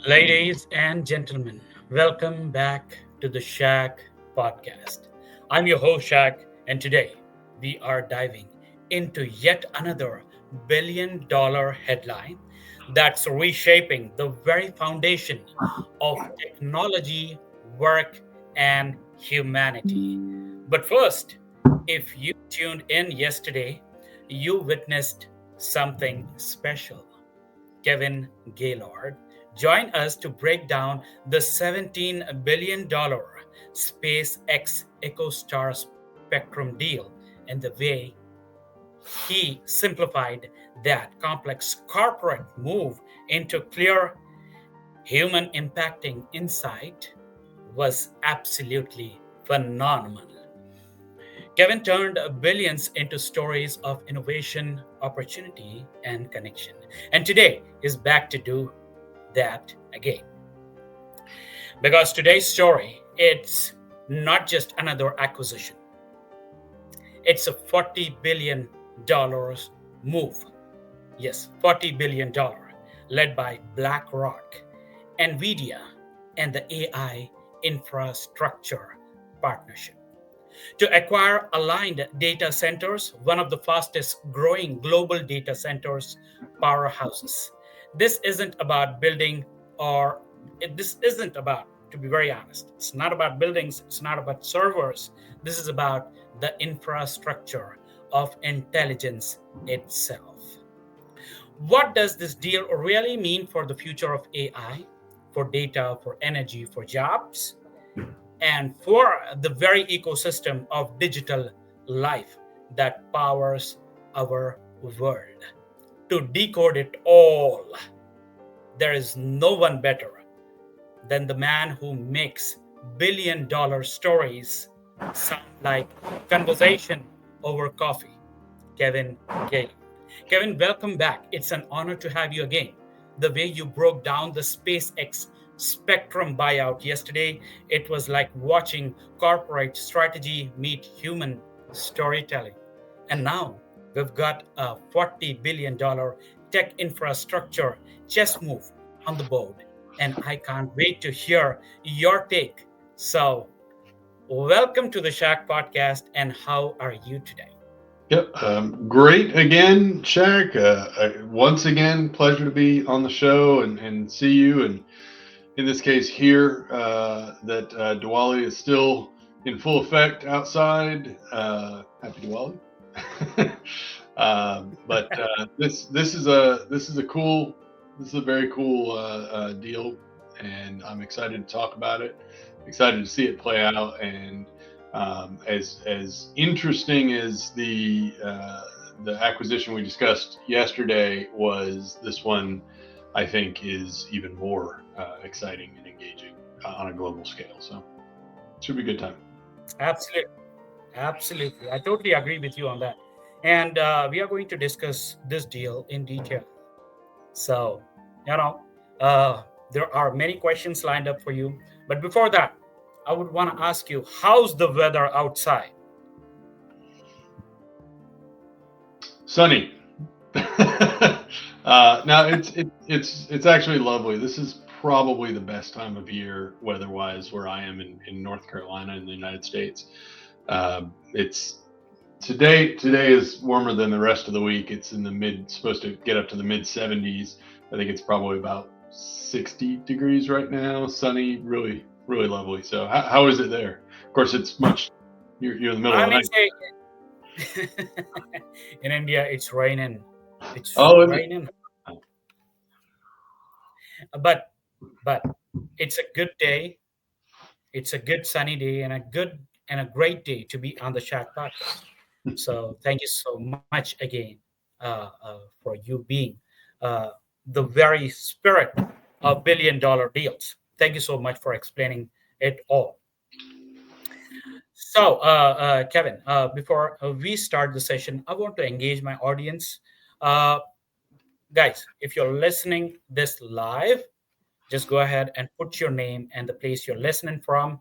Ladies and gentlemen, welcome back to the SHAQ Podcast. I'm your host, SHAQ, and today we are diving into yet another billion-dollar headline that's reshaping the very foundation of technology, work, and humanity. But first, if you tuned in yesterday, you witnessed something special. Kevin Gaylord, join us to break down the $17 billion SpaceX EchoStar Spectrum deal and the way he simplified that complex corporate move into clear human impacting insight was absolutely phenomenal. Kevin turned billions into stories of innovation, opportunity, and connection. And today is back to do that again. Because today's story, it's not just another acquisition. It's a $40 billion move. Yes, $40 billion, led by BlackRock, NVIDIA, and the AI Infrastructure Partnership to acquire aligned data centers, one of the fastest growing global data centers powerhouses. This isn't about building, or this isn't about, to be very honest, it's not about buildings, it's not about servers. This is about the infrastructure of intelligence itself. What does this deal really mean for the future of AI, for data, for energy, for jobs? And for the very ecosystem of digital life that powers our world. To decode it all, there is no one better than the man who makes billion-dollar stories sound like conversation over coffee, Kevin Gale. Kevin, welcome back. It's an honor to have you again. The way you broke down the SpaceX Spectrum buyout yesterday, it was like watching corporate strategy meet human storytelling. And now we've got a $40 billion tech infrastructure chess move on the board. And I can't wait to hear your take. So, welcome to the SHAQ Podcast. And how are you today? Yep. Great again, Shaq. Once again, pleasure to be on the show and see you. And in this case, here that Diwali is still in full effect outside. Happy Diwali. But this is a very cool deal, and I'm excited to talk about it. Excited to see it play out, and as interesting as the acquisition we discussed yesterday was, this one I think is even more exciting and engaging on a global scale. So it should be a good time. Absolutely. Absolutely. I totally agree with you on that. And we are going to discuss this deal in detail. So, you know, there are many questions lined up for you. But before that, I would want to ask you, how's the weather outside? Sunny. Now it's actually lovely. This is probably the best time of year weather-wise where I am in North Carolina in the United States. It's today is warmer than the rest of the week. It's in the supposed to get up to the mid 70s. I think it's probably about 60 degrees right now. Sunny, really lovely. So how is it there? Of course, it's much. You're in the middle I of the may night. say in India, it's raining. It's Oh, is it? raining. But but it's a good day. It's a good sunny day and a great day to be on the Shack podcast. So thank you so much again for you being uh, the very spirit of billion-dollar deals. Thank you so much for explaining it all. So, Kevin, before we start the session, I want to engage my audience. Uh, Guys, if you're listening this live, just go ahead and put your name and the place you're listening from.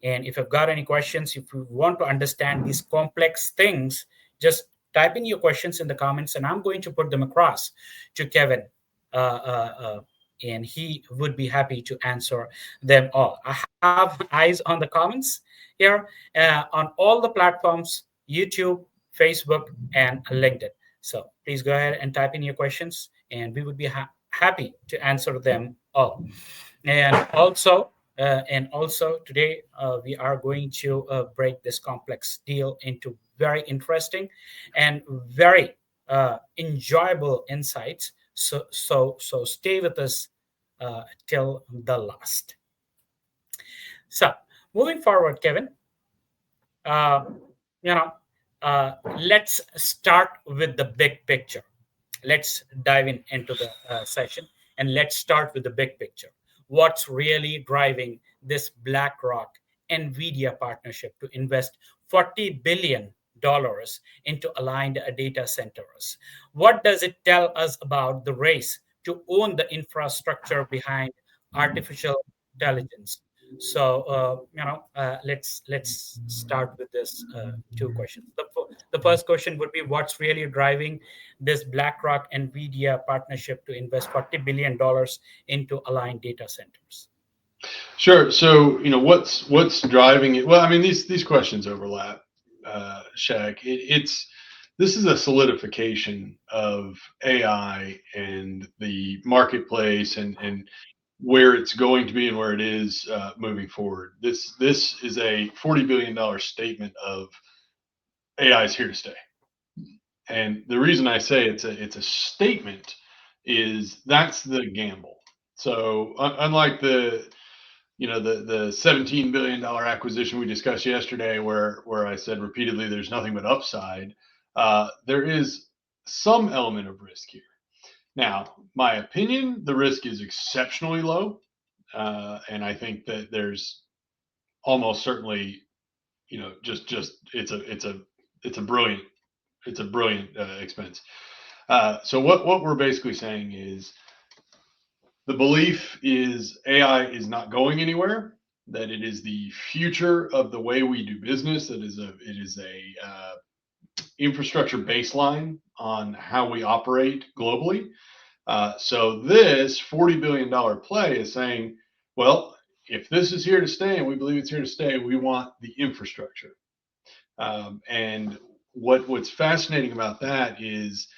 And if you've got any questions, if you want to understand these complex things, just type in your questions in the comments, and I'm going to put them across to Kevin uh, uh, uh, and he would be happy to answer them all. I have eyes on the comments here on all the platforms: YouTube, Facebook, and LinkedIn. So please go ahead and type in your questions, and we would be happy to answer them all. And also today we are going to break this complex deal into very interesting and very enjoyable insights. So stay with us till the last. So moving forward, Kevin, uh, you know, let's start with the big picture. Let's dive into the session, and let's start with the big picture. What's really driving this BlackRock NVIDIA partnership to invest $40 billion into aligned data centers? What does it tell us about the race to own the infrastructure behind artificial intelligence? So let's start with this two questions. The first question would be, what's really driving this BlackRock NVIDIA partnership to invest $40 billion into aligned data centers? Sure. So, what's driving it? Well, I mean, these questions overlap, Shaq. It's this is a solidification of AI and the marketplace, and where it's going to be and where it is moving forward. This is a $40 billion statement of AI is here to stay. And the reason I say it's a statement is that's the gamble. So unlike the $17 billion acquisition we discussed yesterday, where I said repeatedly there's nothing but upside, there is some element of risk here. Now, my opinion, the risk is exceptionally low, and I think that there's almost certainly, just it's a brilliant expense. So what we're basically saying is the belief is AI is not going anywhere. That it is the future of the way we do business. It is a infrastructure baseline on how we operate globally. So this $40 billion play is saying, well, if this is here to stay and we believe it's here to stay, we want the infrastructure. And what's fascinating about that is,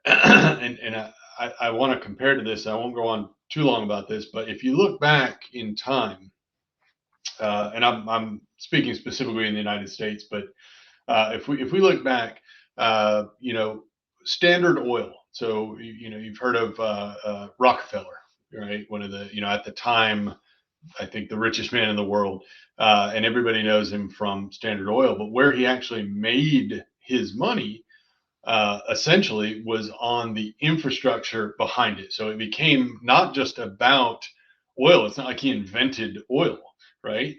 and I want to compare to this. I won't go on too long about this, but if you look back in time, and I'm speaking specifically in the United States, but if we look back, Standard Oil. So you've heard of Rockefeller, right? One of the at the time, I think the richest man in the world, and everybody knows him from Standard Oil. But where he actually made his money, essentially, was on the infrastructure behind it. So it became not just about oil. It's not like he invented oil, right?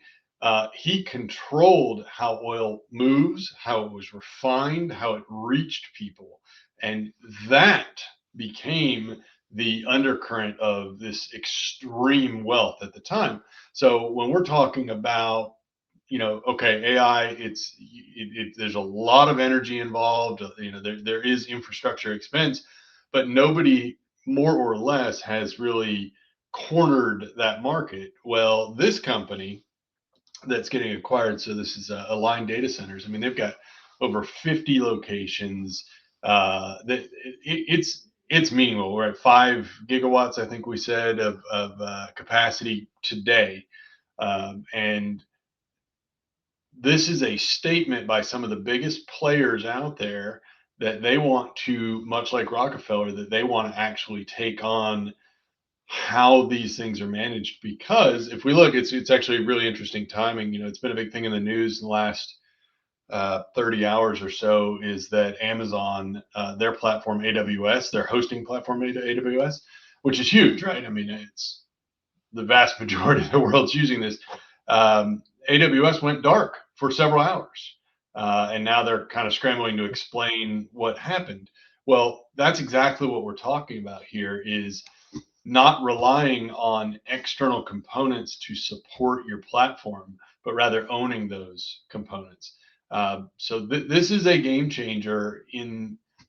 He controlled how oil moves, how it was refined, how it reached people. And that became the undercurrent of this extreme wealth at the time. So when we're talking about, okay, AI, there's a lot of energy involved. There is infrastructure expense, but nobody more or less has really cornered that market. Well, this company that's getting acquired. So this is Align Data Centers. I mean, they've got over 50 locations. It's meaningful. We're at 5 gigawatts, I think we said, of capacity today, and this is a statement by some of the biggest players out there that they want to, much like Rockefeller, that they want to actually take on how these things are managed. Because if we look, it's actually really interesting timing. It's been a big thing in the news in the last 30 hours or so, is that Amazon, their platform AWS, their hosting platform AWS, which is huge, right? I mean, it's the vast majority of the world's using this. AWS went dark for several hours, and now they're kind of scrambling to explain what happened. Well, that's exactly what we're talking about here, is not relying on external components to support your platform, but rather owning those components. So this is a game changer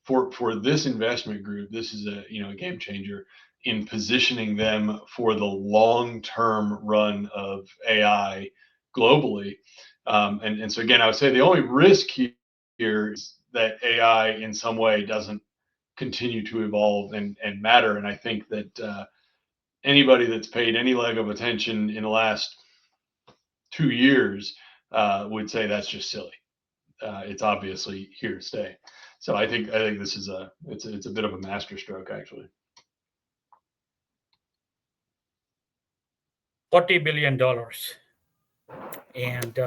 for this investment group. This is a game changer in positioning them for the long-term run of AI globally. And so again, I would say the only risk here is that AI in some way doesn't continue to evolve and matter. And I think that anybody that's paid any leg of attention in the last 2 years would say that's just silly. It's obviously here to stay. So I think this is it's a bit of a masterstroke actually. $40 billion, and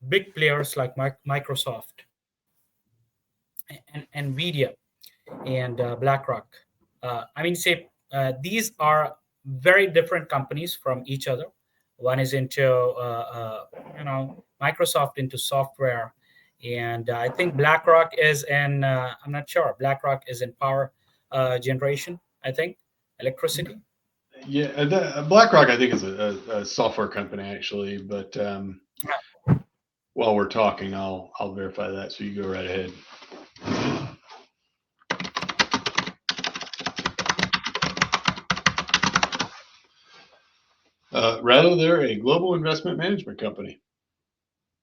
big players like Microsoft and Nvidia and BlackRock. Say these are very different companies from each other. One is into Microsoft into software, and I think BlackRock is in. I'm not sure. BlackRock is in power generation. I think electricity. Yeah, BlackRock I think is a software company actually, but while we're talking, I'll verify that. So you go right ahead. Rather, they're a global investment management company.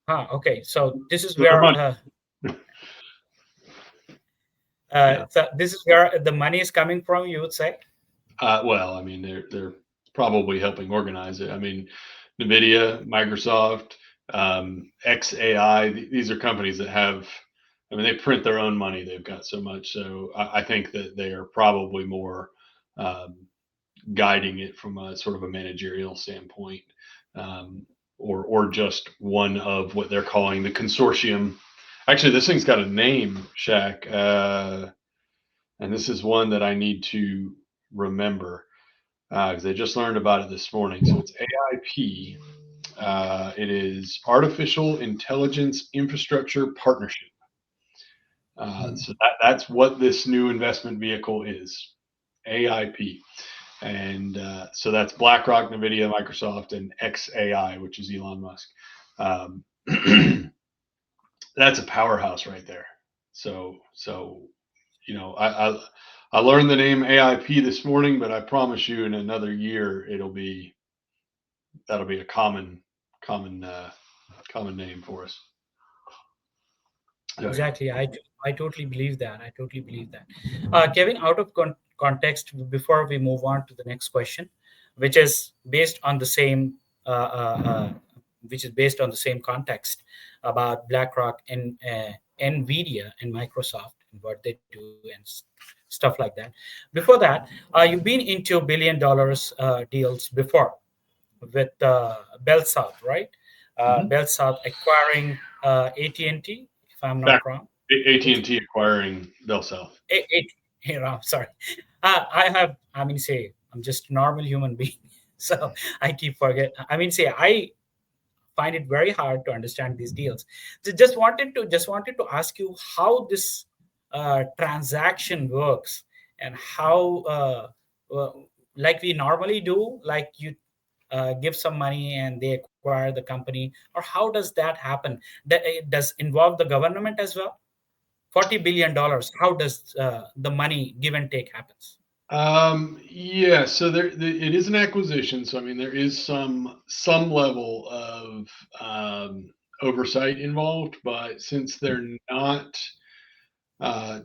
Okay. So this is So they're where money. Yeah. so this is where the money is coming from. You would say. Well, I mean, they're probably helping organize it. I mean, NVIDIA, Microsoft, XAI. These are companies that have. I mean, they print their own money. They've got so much. So I think that they are probably more guiding it from a sort of a managerial standpoint, or just one of what they're calling the consortium. Actually, this thing's got a name, SHAQ, and this is one that I need to remember because I just learned about it this morning. So it's AIP. It is Artificial Intelligence Infrastructure Partnership. So that's what this new investment vehicle is, AIP. And so that's BlackRock, NVIDIA, Microsoft, and XAI, which is Elon Musk. That's a powerhouse right there. So I learned the name AIP this morning, but I promise you, in another year, that'll be a common name for us. Exactly. I totally believe that. I totally believe that. Kevin, out of context, before we move on to the next question, which is based on the same, which is based on the same context about BlackRock and Nvidia and Microsoft and what they do and stuff like that. Before that, you've been into $1 billion deals before with Bell South, right? Bell South acquiring AT&T, if I'm not wrong. AT&T acquiring Bell South. Sorry. I'm just a normal human being. So I keep forget. I find it very hard to understand these deals. So just wanted to ask you how this transaction works and how, like we normally do, like you give some money and they acquire the company, or how does that happen? That it does involve the government as well. $40 billion. How does the money give and take happens? Yeah, so it is an acquisition. So I mean, there is some level of oversight involved, but since they're not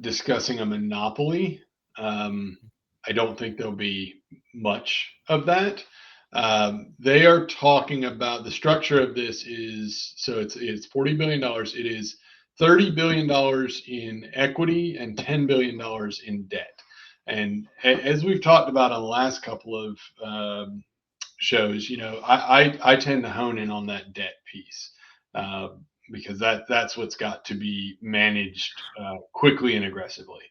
discussing a monopoly, I don't think there'll be much of that. They are talking about the structure of this is so it's $40 billion. It is $30 billion in equity and $10 billion in debt. And as we've talked about on the last couple of shows, I tend to hone in on that debt piece because that's what's got to be managed quickly and aggressively.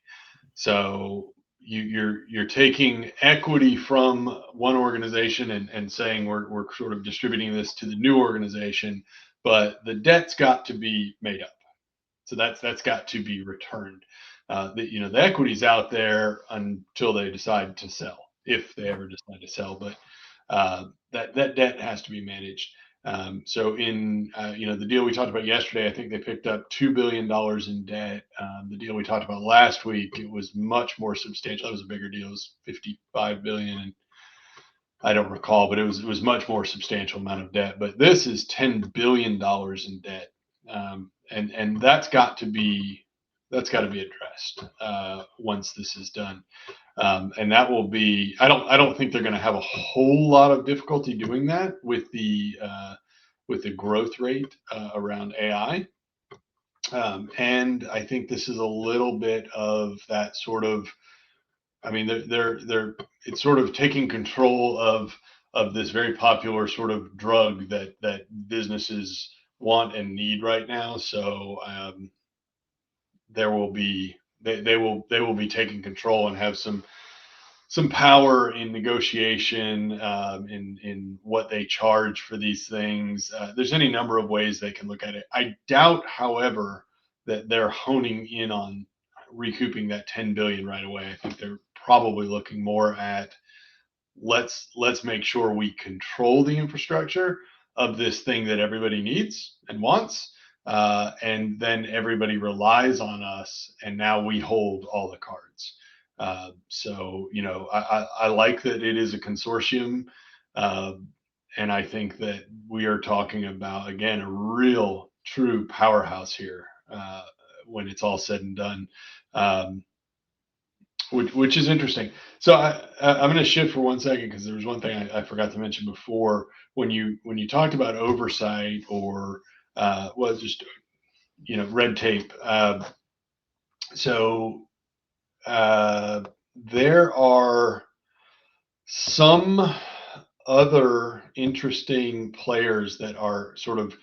So you're taking equity from one organization and saying we're sort of distributing this to the new organization, but the debt's got to be made up. So that's got to be returned. The equity's out there until they decide to sell, if they ever decide to sell. But that debt has to be managed. So in the deal we talked about yesterday, I think they picked up $2 billion in debt. The deal we talked about last week, it was much more substantial. That was a bigger deal. It was 55 billion, and I don't recall, but it was much more substantial amount of debt. But this is $10 billion in debt, and that's got to be addressed once this is done. And that will be. I don't think they're going to have a whole lot of difficulty doing that with the growth rate around AI. And I think this is a little bit of that sort of. I mean, they're it's sort of taking control of this very popular sort of drug that businesses want and need right now. So there will be they will be taking control and have some power in negotiation, in what they charge for these things. There's any number of ways they can look at it. I doubt, however, that they're honing in on recouping that 10 billion right away. I think they're probably looking more at let's make sure we control the infrastructure of this thing that everybody needs and wants, and then everybody relies on us, and now we hold all the cards. So I like that it is a consortium, uh, and I think that we are talking about, again, a real true powerhouse here when it's all said and done. Um, which is interesting. So I'm going to shift for 1 second because there was one thing I forgot to mention before when you talked about oversight or well, just red tape. So uh, there are some other interesting players that are sort of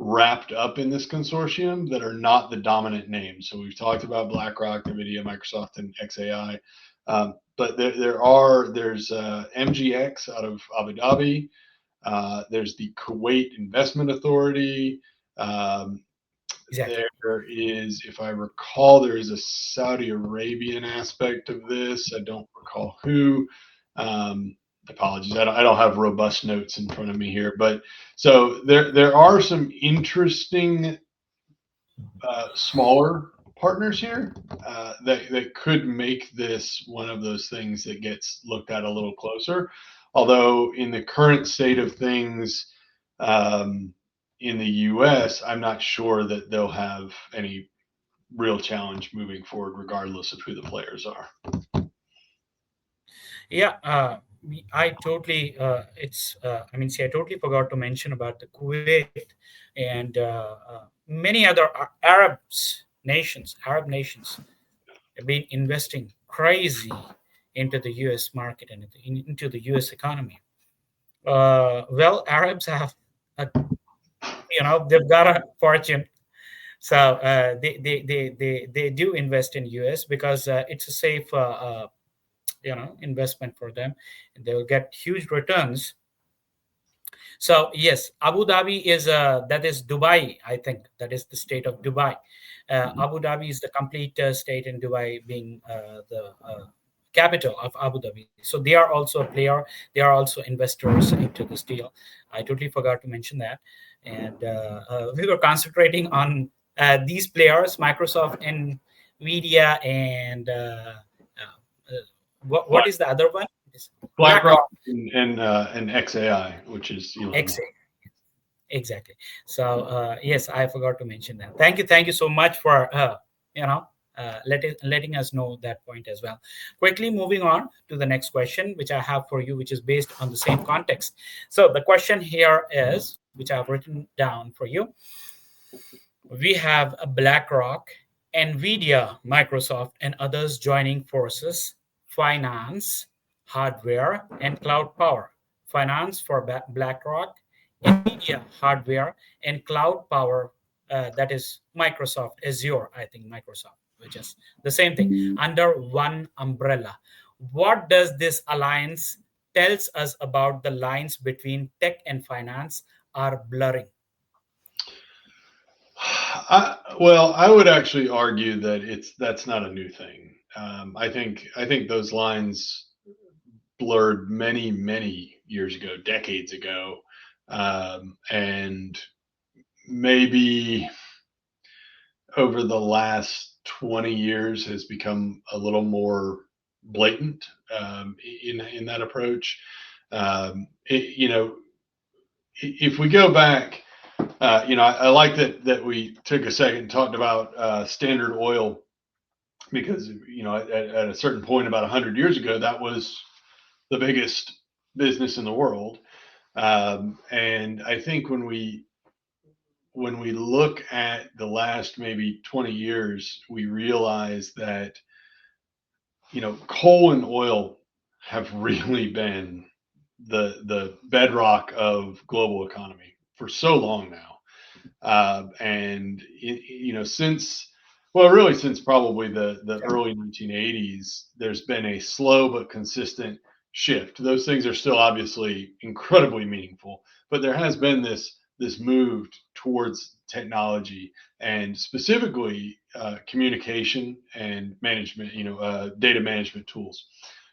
wrapped up in this consortium that are not the dominant name. So we've talked about BlackRock, NVIDIA, Microsoft, and XAI. But there's MGX out of Abu Dhabi. There's the Kuwait Investment Authority. Um, Exactly. there is, if I recall, there is a Saudi Arabian aspect of this. I don't recall who. Um, Apologies, I don't have robust notes in front of me here, but so there are some interesting smaller partners here that could make this one of those things that gets looked at a little closer. Although in the current state of things um, in the U.S., I'm not sure that they'll have any real challenge moving forward, regardless of who the players are. Yeah, I totally. It's. I mean, see, I totally forgot to mention about the Kuwait and many other Arab nations have been investing crazy into the U.S. market and into the U.S. economy. Well, Arabs have, they've got a fortune. So they do invest in US because it's a safe investment for them. They will get huge returns. So yes, Abu Dhabi is that is Dubai. I think that is the state of Dubai. Abu Dhabi is the complete state, in Dubai being the capital of Abu Dhabi. So they are also a player. They are also investors into this deal. I totally forgot to mention that. And we were concentrating on these players, Microsoft, and Media, and what Black is the other one? It is BlackRock BlackRock. and XAI, which is Elon Musk. Exactly. So yes, I forgot to mention that. Thank you so much for letting us know that point as well. Quickly moving on to the next question, which I have for you, which is based on the same context. So the question here is, which I've written down for you. We have a BlackRock, Nvidia, Microsoft, and others joining forces. Finance, hardware, and cloud power. Finance for BlackRock, Nvidia hardware, and cloud power. That is Microsoft Azure. I think Microsoft, which is the same thing under one umbrella. What does this alliance tells us about the lines between tech and finance are blurring? Well, I would actually argue that that's not a new thing. I think those lines blurred many years ago, decades ago. And maybe over the last 20 years has become a little more blatant in that approach. You know, if we go back, you know, I like that we took a second and talked about Standard Oil, because you know at a certain point about 100 years ago that was the biggest business in the world. And I think when we look at the last maybe 20 years, we realize that, you know, coal and oil have really been the bedrock of global economy for so long now. And you know, since, well, really since probably the Yeah. early 1980s, there's been a slow but consistent shift. Those things are still obviously incredibly meaningful, but there has been this move towards technology, and specifically communication and management. You know, data management tools.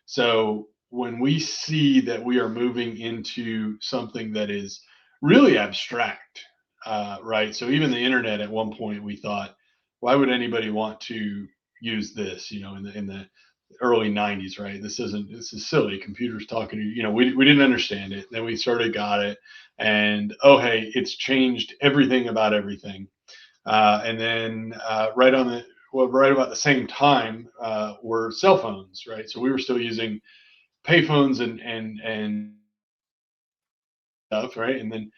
So when we see that we are moving into something that is really abstract, right? So even the internet, at one point we thought, why would anybody want to use this? You know, in the early 90s, right? This is silly. Computers talking to you. You know, we didn't understand it. Then we sort of got it, and oh hey, it's changed everything about everything. And then right about the same time were cell phones, right? So we were still using payphones and stuff, right? And then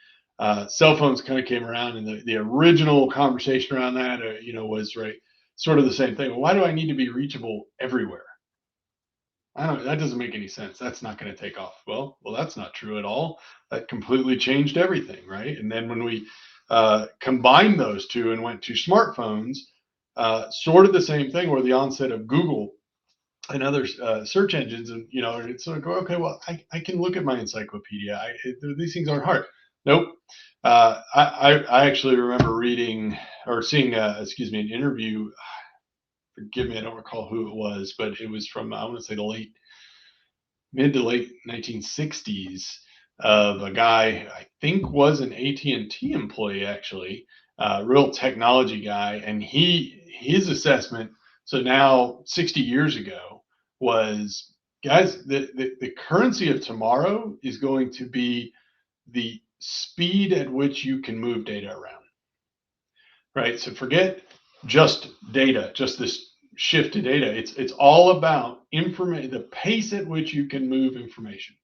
cell phones kind of came around, and the original conversation around that, you know, was right, sort of the same thing. Well, why do I need to be reachable everywhere? I don't. That doesn't make any sense. That's not going to take off. Well, that's not true at all. That completely changed everything, right? And then when we combined those two and went to smartphones, sort of the same thing, where the onset of Google and other search engines, and you know, it's sort of go, okay, well, I can look at my encyclopedia. These things aren't hard. Nope. I actually remember reading or seeing, excuse me, an interview. Forgive me, I don't recall who it was, but it was from, I want to say, the mid to late 1960s, of a guy I think was an AT&T employee, actually, real technology guy, and his assessment, so now 60 years ago, was, guys, the currency of tomorrow is going to be the speed at which you can move data around, right? So forget just data, just this shift to data. It's all about information, the pace at which you can move information.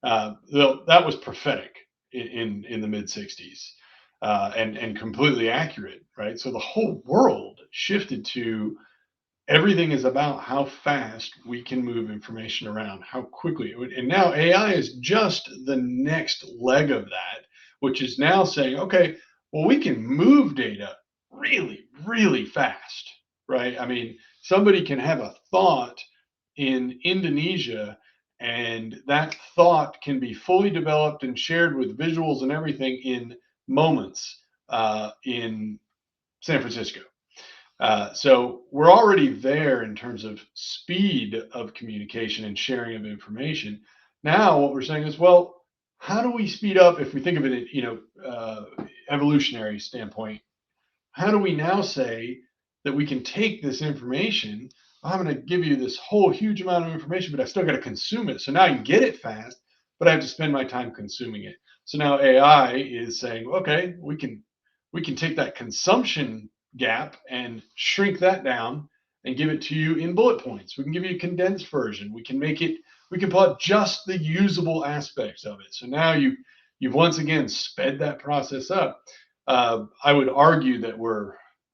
That was prophetic in the mid 60s, and completely accurate, right? So the whole world shifted to, everything is about how fast we can move information around, how quickly. And now AI is just the next leg of that, which is now saying, okay, well, we can move data really, really fast, right? I mean, somebody can have a thought in Indonesia, and that thought can be fully developed and shared with visuals and everything in moments in San Francisco. So we're already there in terms of speed of communication and sharing of information. Now, what we're saying is, well, how do we speed up? If we think of it, you know, evolutionary standpoint, how do we now say that we can take this information? I'm going to give you this whole huge amount of information, but I still got to consume it. So now I can get it fast, but I have to spend my time consuming it. So now AI is saying, okay, we can take that consumption gap and shrink that down and give it to you in bullet points. We can give you a condensed version. We can make it, we can pull out just the usable aspects of it. So now you've once again sped that process up. I would argue that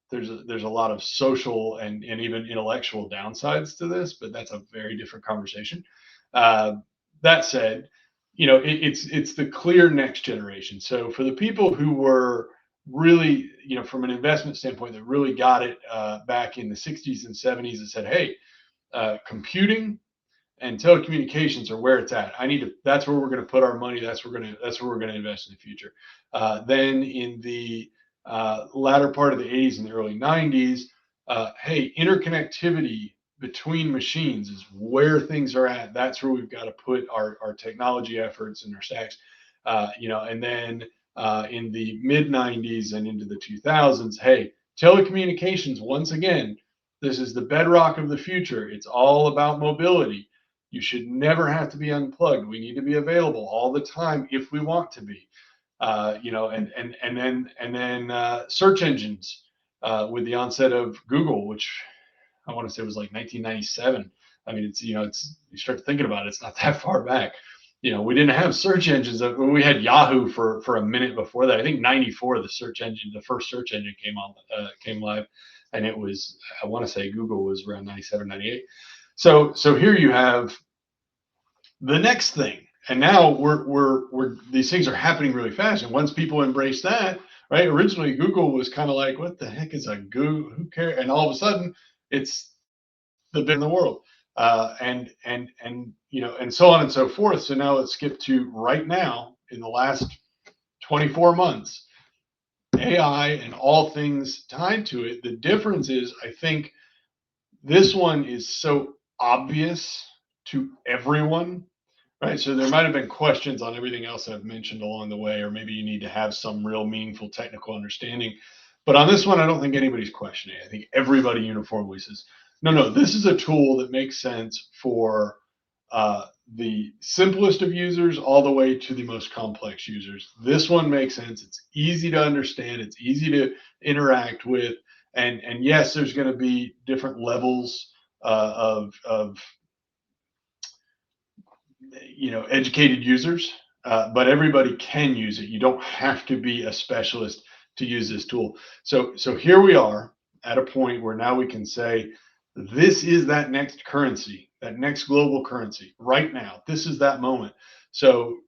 there's a lot of social and even intellectual downsides to this, but that's a very different conversation. Uh, that said, you know, it's the clear next generation. So for the people who were really, you know, from an investment standpoint, that really got it back in the 60s and 70s, and said, hey, computing and telecommunications are where it's at. That's where we're going to put our money. That's where we're going to invest in the future. Then in the latter part of the 80s and the early 90s, hey, interconnectivity between machines is where things are at. That's where we've got to put our technology efforts and our stacks. And then in the mid 90s and into the 2000s, hey, telecommunications, once again, this is the bedrock of the future. It's all about mobility. You should never have to be unplugged. We need to be available all the time if we want to be. And then search engines with the onset of Google, which I want to say was like 1997. I mean, it's you start thinking about it, it's not that far back. We didn't have search engines. We had Yahoo for a minute before that. I think '94, the first search engine came live, and it was, I want to say Google was around 97, 98. So here you have the next thing, and now we're these things are happening really fast. And once people embrace that, right? Originally, Google was kind of like, what the heck is a Google? Who cares? And all of a sudden, it's the big in the world, and so on and so forth. So now let's skip to right now in the last 24 months, AI and all things tied to it. The difference is, I think this one is so obvious to everyone, right? So there might have been questions on everything else I've mentioned along the way, or maybe you need to have some real meaningful technical understanding. But on this one, I don't think anybody's questioning it. I think everybody uniformly says, no, this is a tool that makes sense for the simplest of users all the way to the most complex users. This one makes sense. It's easy to understand. It's easy to interact with. And yes, there's going to be different levels of educated users, but everybody can use it. You don't have to be a specialist to use this tool. So here we are at a point where now we can say, this is that next currency, that next global currency right now. This is that moment. So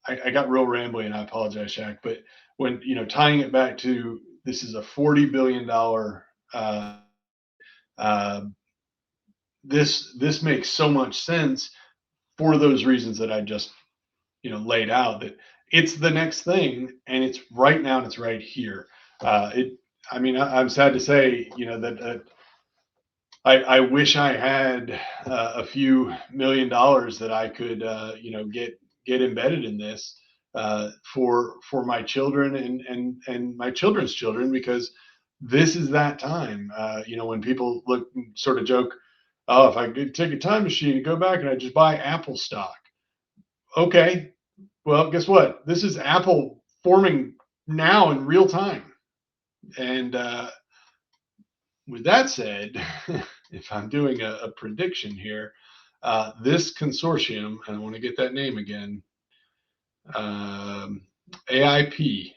I got real rambly, and I apologize, SHAQ, but when, tying it back to, this is a $40 billion, this makes so much sense for those reasons that I just laid out, that it's the next thing, and it's right now, and it's right here. I'm sad to say, that I wish I had a few $1,000,000 that I could get embedded in this for my children and my children's children, because this is that time. When people look, sort of joke, oh, if I could take a time machine and go back and I just buy Apple stock. Okay, well, guess what? This is Apple forming now in real time. And with that said, if I'm doing a prediction here, this consortium, and I want to get that name again, AIP,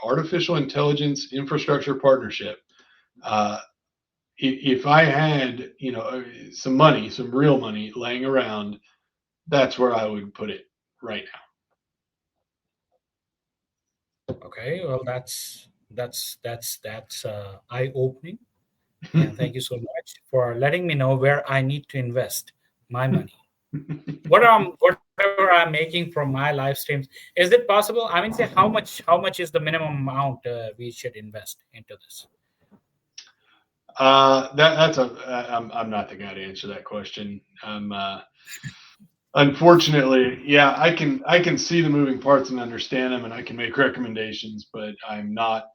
Artificial Intelligence Infrastructure Partnership. If I had, some money, some real money laying around, that's where I would put it right Okay, well, that's eye opening, and now. thank you so much for letting me know where I need to invest my money. Whatever I'm making from my live streams, is it possible? I mean, say how much is the minimum amount we should invest into this? I'm not the guy to answer that question. Unfortunately, yeah, I can see the moving parts and understand them, and I can make recommendations, but I'm not.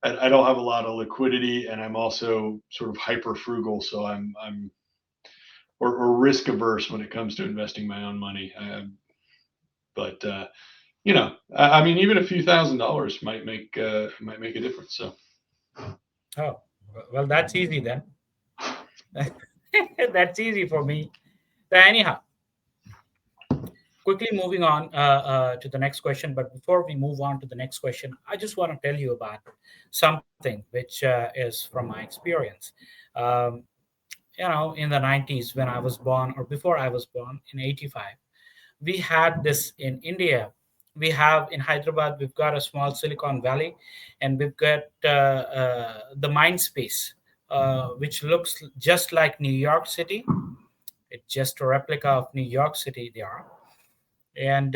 I don't have a lot of liquidity, and I'm also sort of hyper frugal, so I'm or risk averse when it comes to investing my own money. But I mean, even a few $1,000s might make a difference. So. Oh, well, that's easy then. That's easy for me. So anyhow, quickly moving on to the next question. But before we move on to the next question, I just want to tell you about something which is from my experience. Um, in the 90s, when I was born, or before I was born in 85, we had this in India. We have in Hyderabad, we've got a small Silicon Valley, and we've got the mind space, which looks just like New York City. It's just a replica of New York City. They are, and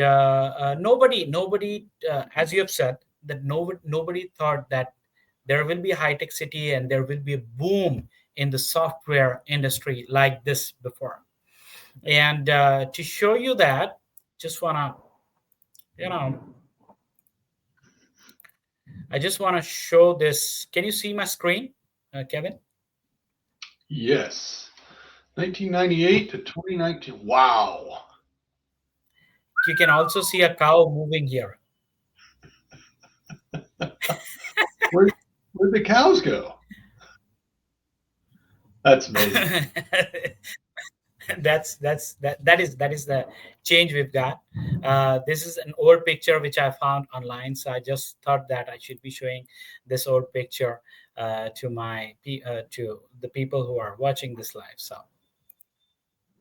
nobody, as you have said, that nobody thought that there will be a high tech city and there will be a boom in the software industry like this before. And to show you that, just wanna you know, I just want to show this. Can you see my screen, Kevin? Yes. 1998 to 2019. Wow. You can also see a cow moving here. Where where'd the cows go? That's amazing. That is the change we've got. This is an old picture which I found online, so I just thought that I should be showing this old picture to the people who are watching this live. So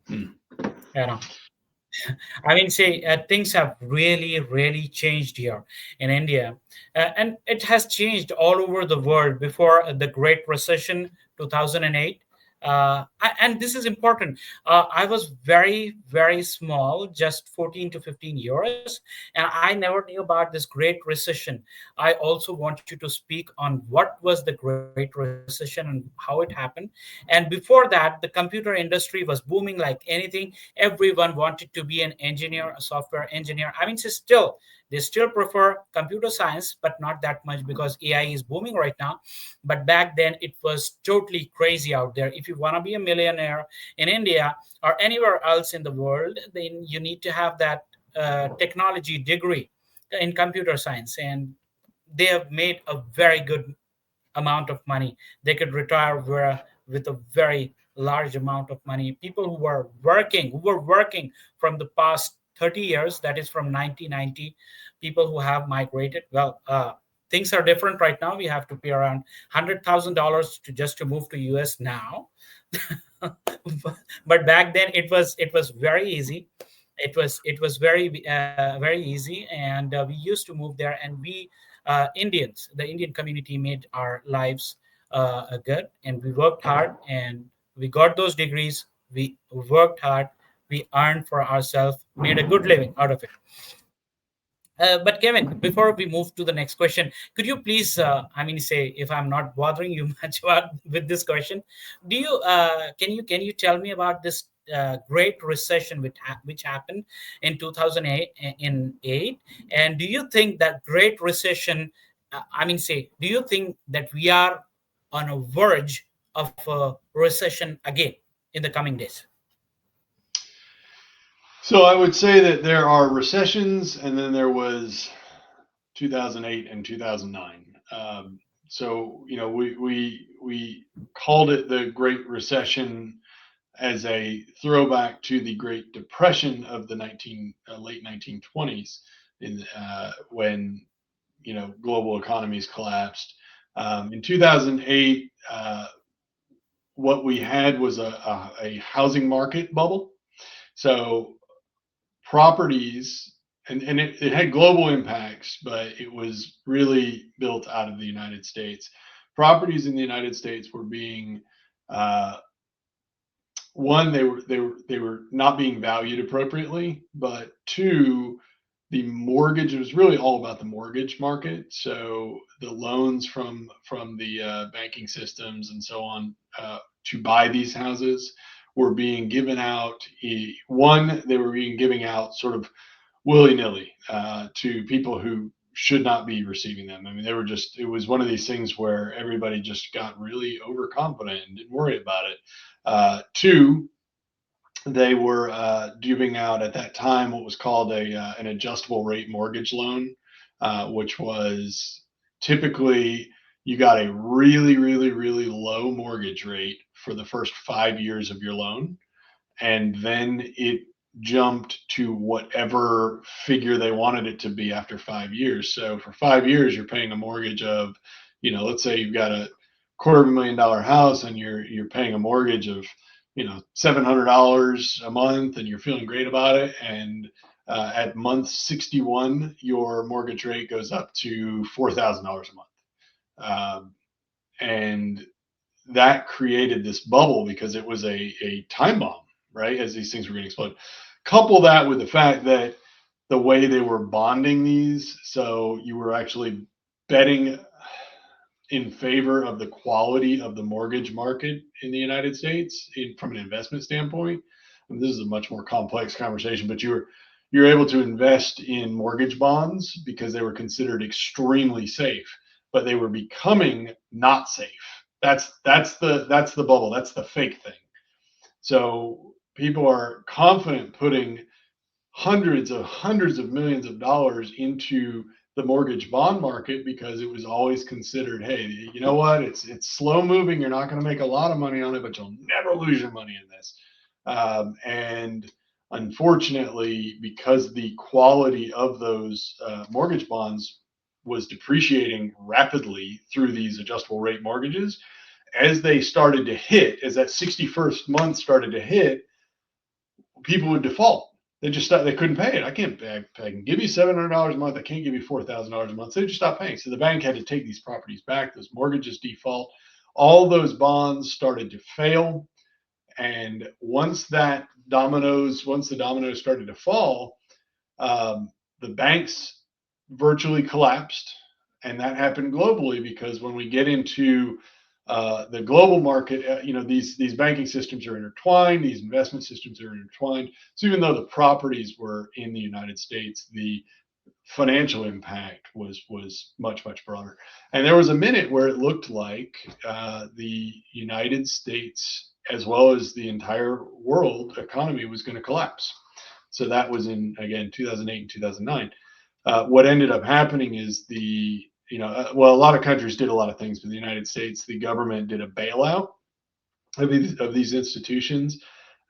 Hmm. you know, I mean, say things have really, really changed here in India, and it has changed all over the world. Before the Great Recession, 2008, and this is important. I was very, very small, just 14 to 15 years, and I never knew about this Great Recession. I also want you to speak on what was the Great Recession and how it happened. And before that, the computer industry was booming like anything. Everyone wanted to be an engineer, a software engineer. I mean, they still prefer computer science, but not that much because AI is booming right now. But back then, it was totally crazy out there. If you want to be a millionaire in India or anywhere else in the world, then you need to have that technology degree in computer science. And they have made a very good amount of money. They could retire with a very large amount of money. People who were working from the past 30 years, that is from 1990, people who have migrated. Well, things are different right now. We have to pay around $100,000 to just to move to US now. But back then it was very easy. It was very easy, and we used to move there, and we Indians, the Indian community, made our lives good, and we worked hard, and we got those degrees. We worked hard, we earned for ourselves, made a good living out of it. But Kevin, before we move to the next question, could you please, I mean, say, if I'm not bothering you much about with this question, do you can you tell me about this Great Recession which happened in 2008 and do you think that Great Recession, I mean, say, do you think that we are on a verge of a recession again in the coming days? So I would say that there are recessions, and then there was 2008 and 2009. So we called it the Great Recession as a throwback to the Great Depression of the late 1920s, when global economies collapsed. In 2008, what we had was a housing market bubble. So properties, and it had global impacts, but it was really built out of the United States. Properties in the United States were being uh, one, they were not being valued appropriately, but two, the mortgage, it was really all about the mortgage market. So the loans from the banking systems and so on, to buy these houses were being given out. One, they were being given out sort of willy nilly to people who should not be receiving them. I mean, it was one of these things where everybody just got really overconfident and didn't worry about it. Two, they were giving out at that time what was called an adjustable rate mortgage loan, which was typically you got a really, really, really low mortgage rate for the first 5 years of your loan, and then it jumped to whatever figure they wanted it to be after 5 years. So for 5 years, you're paying a mortgage of, let's say you've got a $250,000 house and you're paying a mortgage of, $700 a month, and you're feeling great about it. And at month 61, your mortgage rate goes up to $4,000 a month. And that created this bubble because it was a time bomb, right? As these things were going to explode. Couple that with the fact that the way they were bonding these, so you were actually betting in favor of the quality of the mortgage market in the United States from an investment standpoint. And this is a much more complex conversation, but you're able to invest in mortgage bonds because they were considered extremely safe, but they were becoming not safe. That's the bubble. That's the fake thing. So people are confident putting hundreds of millions of dollars into the mortgage bond market because it was always considered, hey, you know what? It's slow moving. You're not going to make a lot of money on it, but you'll never lose your money in this. And unfortunately, because the quality of those mortgage bonds was depreciating rapidly through these adjustable rate mortgages, as they started to hit, as that 61st month started to hit, people would default. They couldn't pay it. I can give you $700 a month. I can't give you $4,000 a month. So they just stopped paying. So the bank had to take these properties back. Those mortgages default. All those bonds started to fail. And once the dominoes started to fall, the banks virtually collapsed, and that happened globally because when we get into the global market, these banking systems are intertwined, these investment systems are intertwined. So even though the properties were in the United States, the financial impact was much broader. And there was a minute where it looked like the United States, as well as the entire world economy, was going to collapse. So that was in, again, 2008 and 2009. What ended up happening is a lot of countries did a lot of things, but the United States, the government did a bailout of these institutions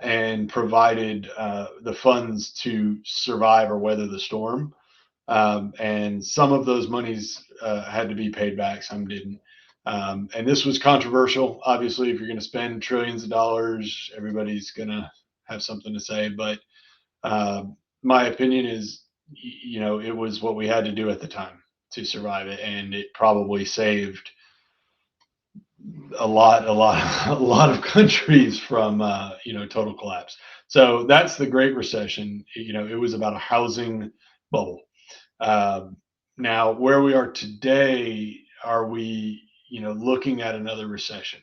and provided the funds to survive or weather the storm. And some of those monies had to be paid back, some didn't. And this was controversial. Obviously, if you're going to spend trillions of dollars, everybody's going to have something to say. But my opinion is, it was what we had to do at the time to survive it, and it probably saved a lot of countries from total collapse. So that's the Great Recession. It was about a housing bubble. Now, where we are today, are we looking at another recession?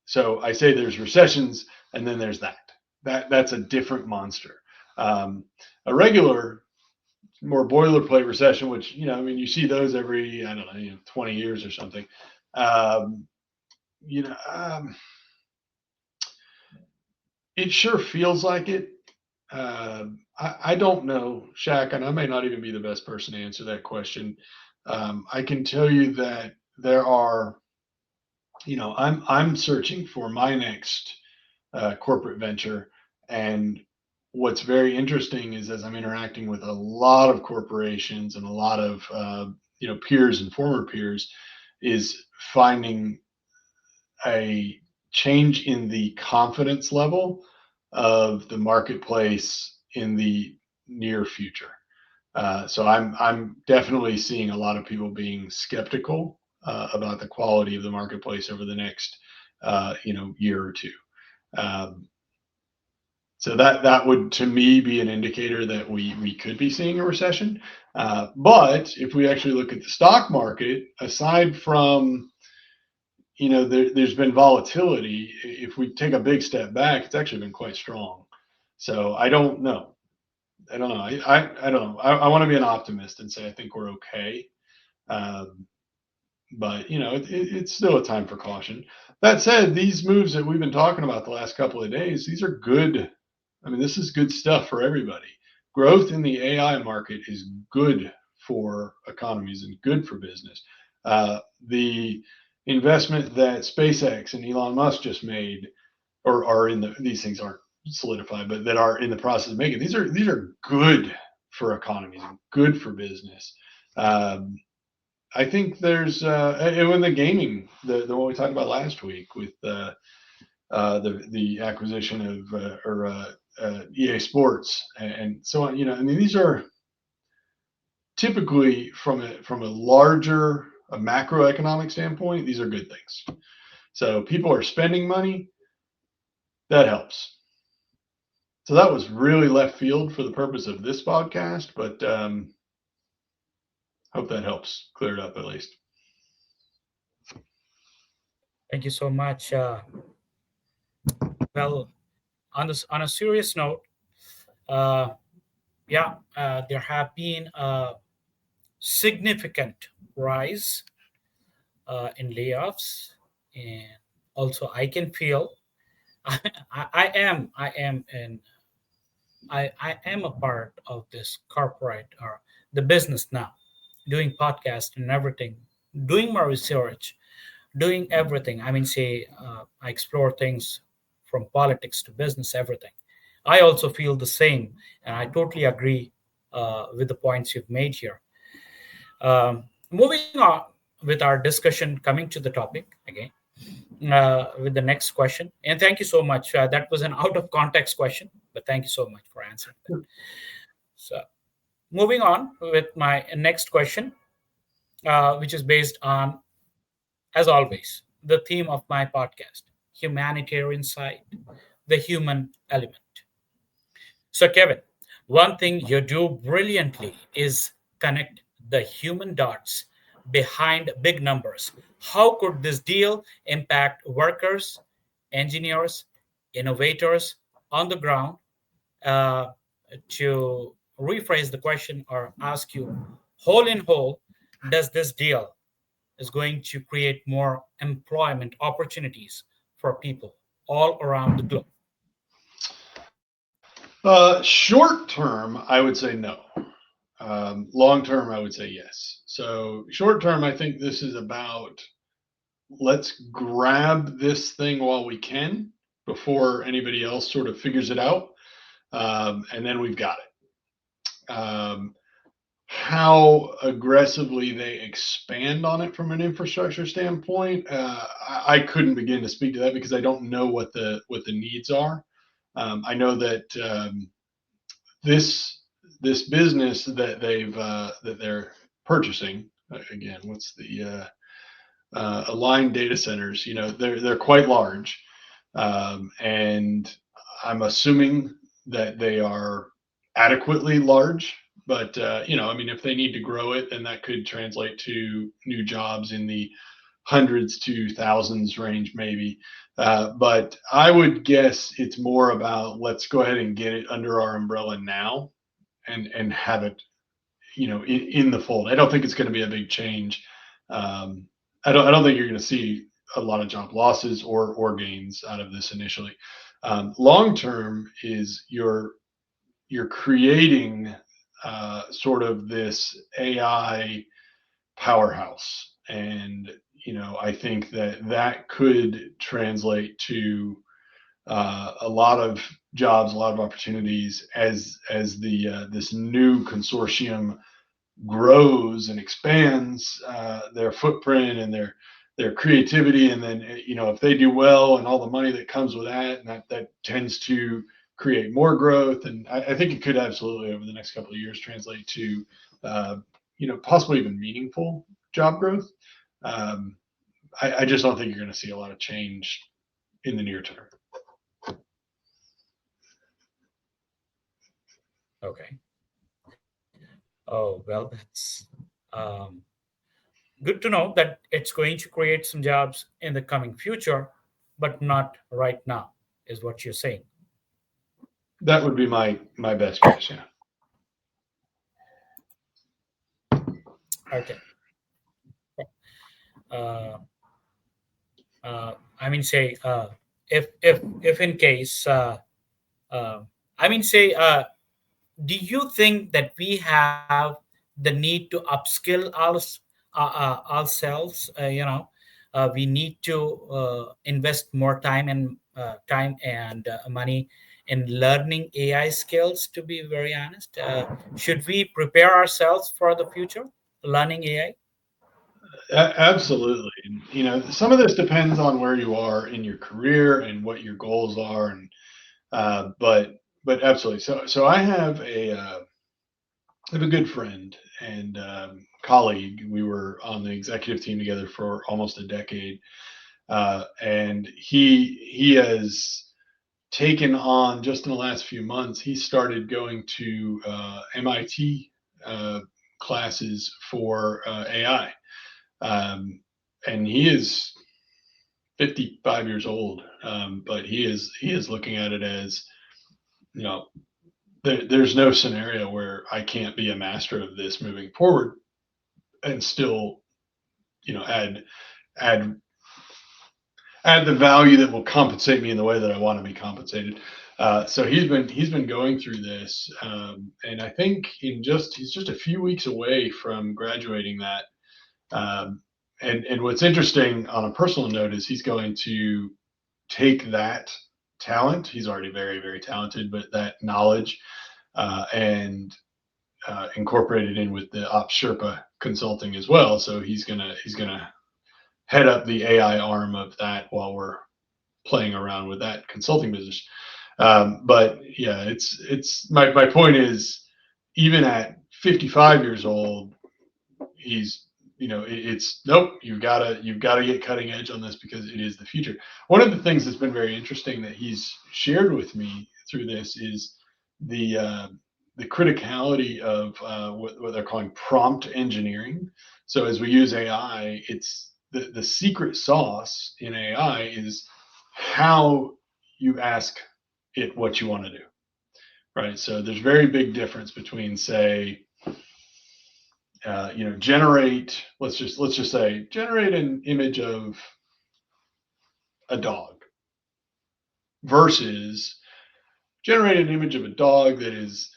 So I say there's recessions, and then there's that's a different monster. A regular, more boilerplate recession, which you see those every, I don't know, 20 years or something. You know, it sure feels like it. I don't know, SHAQ, and I may not even be the best person to answer that question. I can tell you that there are, I'm searching for my next corporate venture, and what's very interesting is as I'm interacting with a lot of corporations and a lot of peers and former peers, is finding a change in the confidence level of the marketplace in the near future. So I'm definitely seeing a lot of people being skeptical about the quality of the marketplace over the next year or two. So that would, to me, be an indicator that we could be seeing a recession. But if we actually look at the stock market, aside from there's been volatility. If we take a big step back, it's actually been quite strong. So I don't know. I don't know. I don't know. I want to be an optimist and say I think we're okay. But it's still a time for caution. That said, these moves that we've been talking about the last couple of days, these are good. I mean, this is good stuff for everybody. Growth in the AI market is good for economies and good for business. The investment that SpaceX and Elon Musk just made, or are these things aren't solidified, but that are in the process of making, these are good for economies and good for business. I think there's and when the gaming, the one we talked about last week with the acquisition of EA Sports and so on. I mean, these are typically from a larger, a macroeconomic standpoint, these are good things. So people are spending money, that helps. So that was really left field for the purpose of this podcast, but hope that helps clear it up at least. Thank you so much. Well, on a serious note, uh, Yeah, there have been a significant rise in layoffs, and also I can feel I am a part of this corporate or the business now, doing podcast and everything, doing my research, doing everything. I mean, say I explore things from politics to business, everything. I also feel the same, and I totally agree with the points you've made here. Moving on with our discussion, coming to the topic again with the next question. And thank you so much. That was an out of context question, but thank you so much for answering that. So, moving on with my next question, which is based on, as always, the theme of my podcast, humanitarian side, the human element. So, Kevin, one thing you do brilliantly is connect the human dots behind big numbers. How could this deal impact workers, engineers, innovators on the ground? Uh, to rephrase the question or ask you, whole in whole, does this deal is going to create more employment opportunities for people all around the globe? Short term, I would say no. Long term, I would say yes. So short term, I think this is about let's grab this thing while we can before anybody else sort of figures it out, and then we've got it. How aggressively they expand on it from an infrastructure standpoint, I couldn't begin to speak to that because I don't know what the needs are. I know that this this business that they're purchasing again, what's the aligned data centers? They're quite large, and I'm assuming that they are adequately large. But I mean, if they need to grow it, then that could translate to new jobs in the hundreds to thousands range, maybe. But I would guess it's more about let's go ahead and get it under our umbrella now, and have it, in the fold. I don't think it's going to be a big change. Um, I don't think you're going to see a lot of job losses or gains out of this initially. Long term is you're creating sort of this AI powerhouse, and I think that could translate to a lot of jobs, a lot of opportunities as the this new consortium grows and expands their footprint and their creativity, and then if they do well and all the money that comes with that, and that tends to create more growth, and I think it could absolutely over the next couple of years translate to possibly even meaningful job growth. um, I just don't think you're going to see a lot of change in the near term. Okay. Oh, well, that's um, good to know that it's going to create some jobs in the coming future, but not right now, is what you're saying. That would be my best guess. Yeah. Okay. Uh, I mean, say, if in case, uh, I mean, say, do you think that we have the need to upskill ourselves? We need to invest more time and money in learning AI skills. To be very honest, should we prepare ourselves for the future, learning AI? Absolutely. And, some of this depends on where you are in your career and what your goals are, and but absolutely. So I have a good friend and colleague. We were on the executive team together for almost a decade, and he has taken on, just in the last few months. He started going to MIT classes for AI, um, and he is 55 years old, but he is looking at it as, you know there's no scenario where I can't be a master of this moving forward and still, add add add the value that will compensate me in the way that I want to be compensated. So he's been going through this, and I think he's just a few weeks away from graduating that. And what's interesting on a personal note is he's going to take that talent. He's already very, very talented, but that knowledge, and incorporate it in with the Ops Sherpa consulting as well. So he's gonna head up the AI arm of that while we're playing around with that consulting business. But yeah, it's my point is, even at 55 years old, he's it's nope, you've got to get cutting edge on this because it is the future. One of the things that's been very interesting that he's shared with me through this is the uh, the criticality of what they're calling prompt engineering. So as we use AI, it's the secret sauce in AI is how you ask it what you want to do, right? So there's very big difference between, say, generate. Let's just say generate an image of a dog versus generate an image of a dog that is,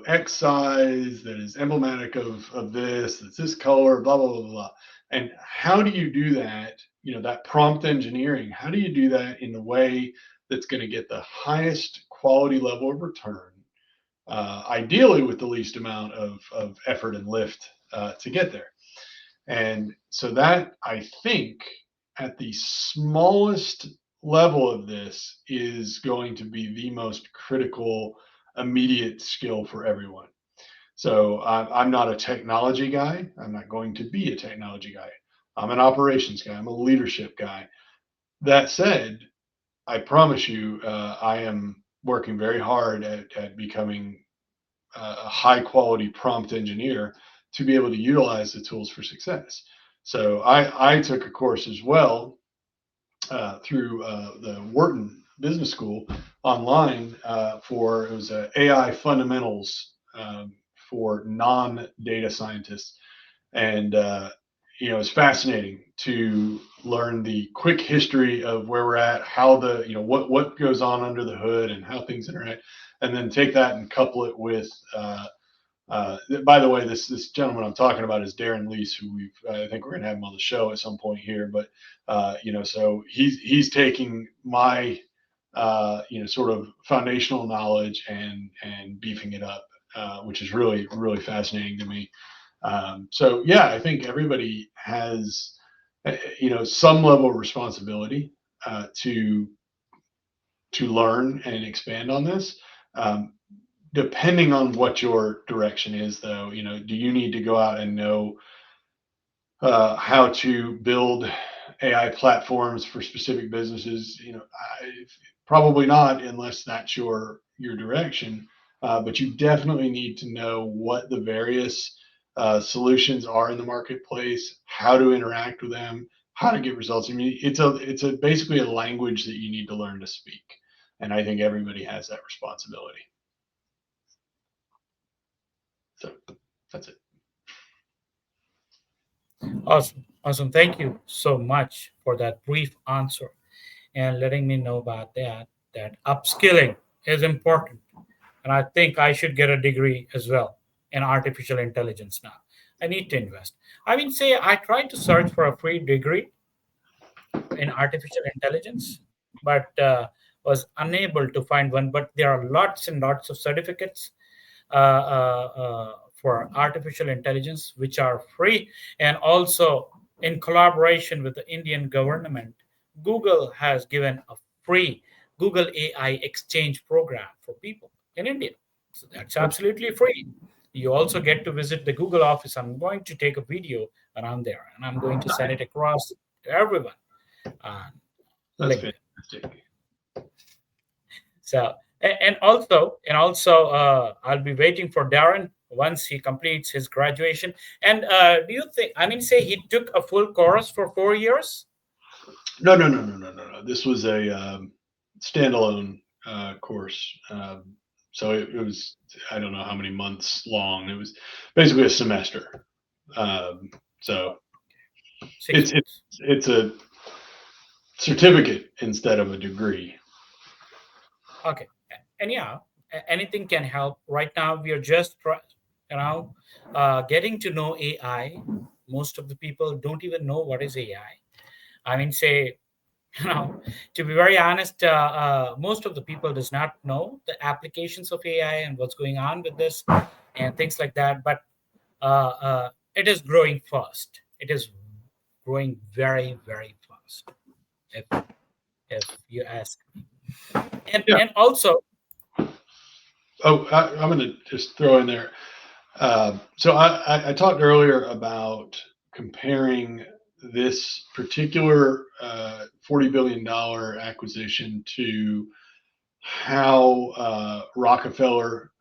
X size, that is emblematic of this, that's this color, blah blah blah blah. And how do you do that? That prompt engineering. How do you do that in a way that's going to get the highest quality level of return, ideally with the least amount of effort and lift to get there? And so that, I think, at the smallest level of this is going to be the most critical immediate skill for everyone. So I'm not a technology guy. I'm not going to be a technology guy. I'm an operations guy. I'm a leadership guy. That said, I promise you, I am working very hard at becoming a high quality prompt engineer to be able to utilize the tools for success. So I took a course as well, through the Wharton Business School online, for it was a AI fundamentals, for non-data scientists, and it's fascinating to learn the quick history of where we're at, how what goes on under the hood, and how things interact, and then take that and couple it with. By the way, this gentleman I'm talking about is Darren Leese, who I think we're going to have him on the show at some point here. But so he's taking my sort of foundational knowledge and beefing it up, which is really really fascinating to me. So yeah, I think everybody has some level of responsibility to learn and expand on this. Depending on what your direction is, though, do you need to go out and know how to build AI platforms for specific businesses? Probably not, unless that's your direction. But you definitely need to know what the various solutions are in the marketplace, how to interact with them, how to get results. I mean, it's basically a language that you need to learn to speak, and I think everybody has that responsibility. So that's it. Awesome. Awesome. Thank you so much for that brief answer and letting me know about that upskilling is important. And I think I should get a degree as well in artificial intelligence now. I need to invest. I mean, say I tried to search for a free degree in artificial intelligence, but was unable to find one. But there are lots and lots of certificates for artificial intelligence which are free, and also in collaboration with the Indian government, Google has given a free Google AI exchange program for people in India. So that's absolutely free. You also get to visit the Google office. I'm going to take a video around there and I'm going to send it across to everyone on That's LinkedIn. fantastic. So and also I'll be waiting for Darren once he completes his graduation. And do you think? I mean, say he took a full course for 4 years. No, no. This was a standalone course. So it was, I don't know how many months long. It was basically a semester. So Six it's months. it's a certificate instead of a degree. Okay. And yeah, anything can help. Right now, we are just, getting to know AI. Most of the people don't even know what is AI. I mean, say, you know, to be very honest, most of the people does not know the applications of AI and what's going on with this and things like that. But it is growing fast. It is growing very, very fast. If you ask me, Yeah. and also, Oh, I'm going to just throw in there. So I talked earlier about comparing this particular $40 billion acquisition to how Rockefeller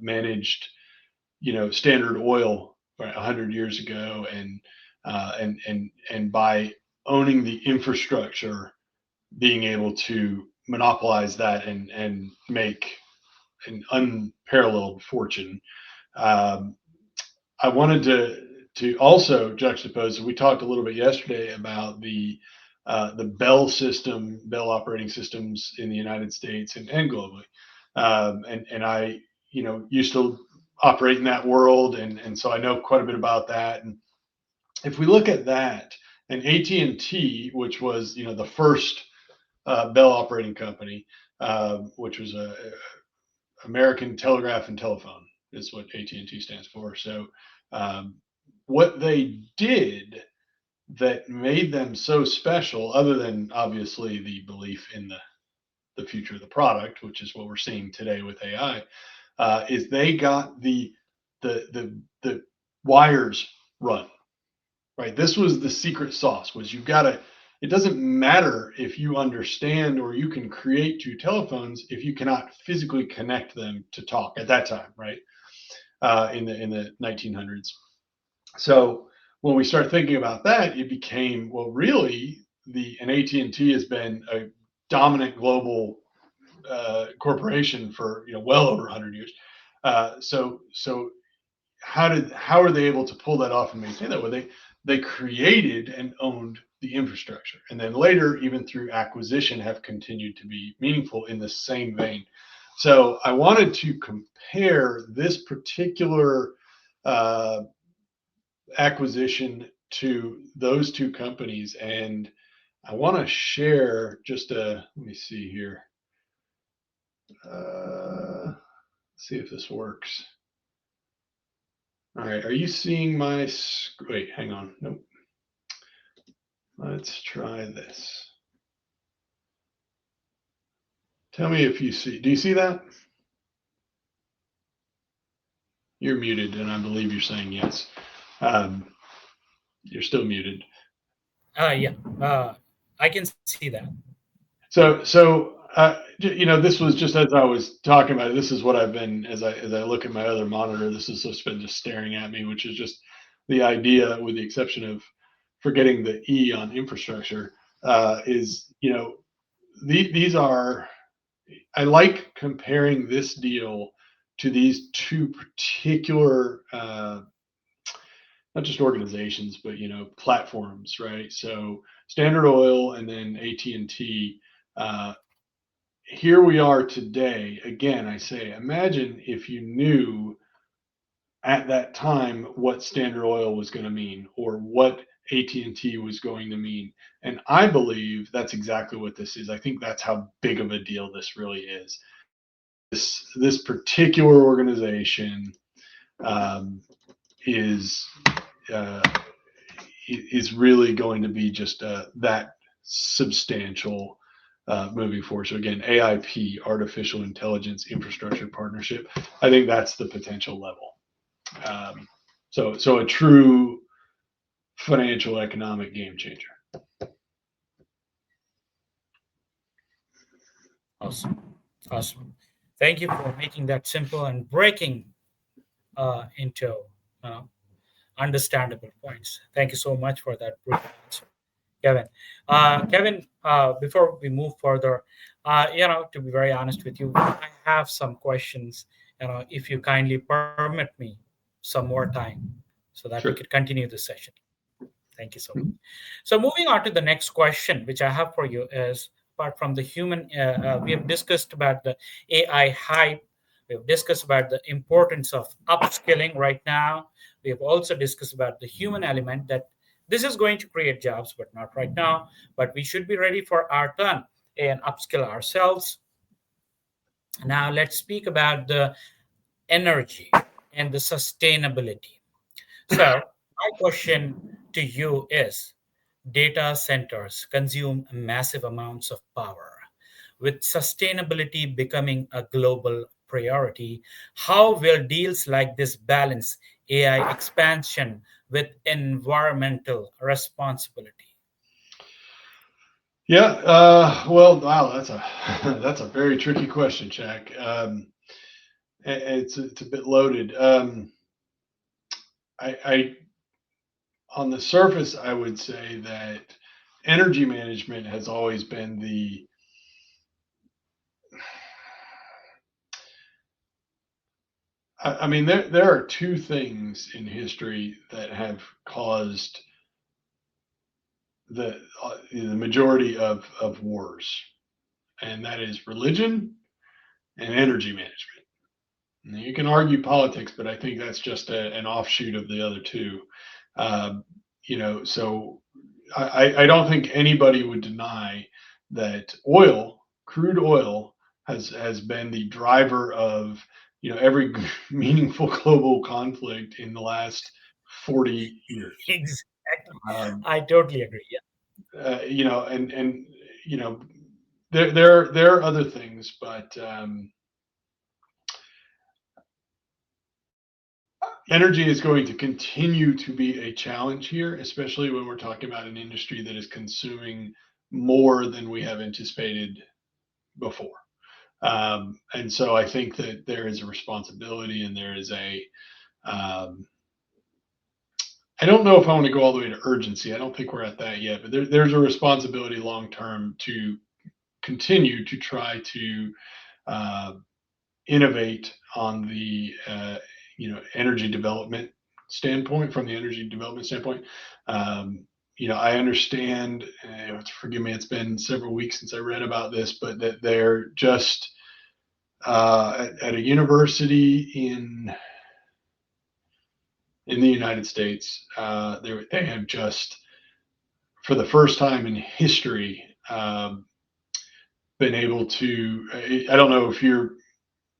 managed, Standard Oil, right, 100 years ago, and by owning the infrastructure, being able to monopolize that and make an unparalleled fortune. Um, I wanted to also juxtapose. We talked a little bit yesterday about the Bell system, Bell operating systems in the United States and globally, and I used to operate in that world, and so I know quite a bit about that. And if we look at that, and AT&T, which was the first Bell operating company, which was a American Telegraph and Telephone, is what AT&T stands for. So um, what they did that made them so special, other than obviously the belief in the future of the product, which is what we're seeing today with AI, is they got the wires run. Right. This was the secret sauce. Was you've got to. It doesn't matter if you understand or you can create two telephones if you cannot physically connect them to talk at that time, right? In the 1900s. So when we start thinking about that, it became, well, really, and AT&T has been a dominant global corporation for well over 100 years. So how are they able to pull that off and maintain that? Well, they created and owned the infrastructure, and then later, even through acquisition, have continued to be meaningful in the same vein. So I wanted to compare this particular uh, acquisition to those two companies, and I want to share just a. Let me see here. See if this works. All right, are you seeing my? Wait, hang on. Nope. Let's try this. Tell me if you see. Do you see that? You're muted, and I believe you're saying yes. Um, you're still muted. yeah, I can see that. So this was just as I was talking about it. This is what I've been as I look at my other monitor. This is what's been just staring at me, which is just the idea, with the exception of forgetting the E on infrastructure, is these are. I like comparing this deal to these two particular, not just organizations, but platforms, right? So Standard Oil and then AT&T. Here we are today. Again, I say, imagine if you knew at that time what Standard Oil was going to mean, or what AT&T was going to mean. And I believe that's exactly what this is. I think that's how big of a deal this really is. This particular organization um, is uh, is really going to be just that substantial moving forward. So again, AIP, Artificial Intelligence Infrastructure Partnership. I think that's the potential level. So a true financial economic game changer. Awesome, awesome. Thank you for making that simple and breaking into uh, understandable points. Thank you so much for that brief answer. Kevin. Kevin, before we move further, to be very honest with you, I have some questions. If you kindly permit me some more time so that we could Sure. continue the session. Thank you so much. Mhm. So, moving on to the next question, which I have for you is apart from the human, we have discussed about the AI hype. We have discussed about the importance of upskilling right now. We have also discussed about the human element that this is going to create jobs, but not right now. But we should be ready for our turn and upskill ourselves. Now, let's speak about the energy and the sustainability. So, my question to you is data centers consume massive amounts of power. With sustainability becoming a global priority, how will deals like this balance AI expansion with environmental responsibility? Yeah. Well, wow, that's a that's a very tricky question, Jack. It's a bit loaded. I on the surface, I would say that energy management has always been the I mean, there are two things in history that have caused the majority of wars, and that is religion and energy management. Now, you can argue politics, but I think that's just an offshoot of the other two. Um, so I don't think anybody would deny that crude oil, has been the driver of every meaningful global conflict in the last 40 years. Exactly. Um, I totally agree. Yeah. and there are other things, but energy is going to continue to be a challenge here, especially when we're talking about an industry that is consuming more than we have anticipated before. And so I think that there is a responsibility and there is um, I don't know if I want to go all the way to urgency. I don't think we're at that yet, but there's a responsibility long term to continue to try to uh, innovate on the energy development standpoint. From the energy development standpoint, I understand. Forgive me, it's been several weeks since I read about this, but that they're just at a university in the United States. They have just, for the first time in history, been able to. I don't know if you're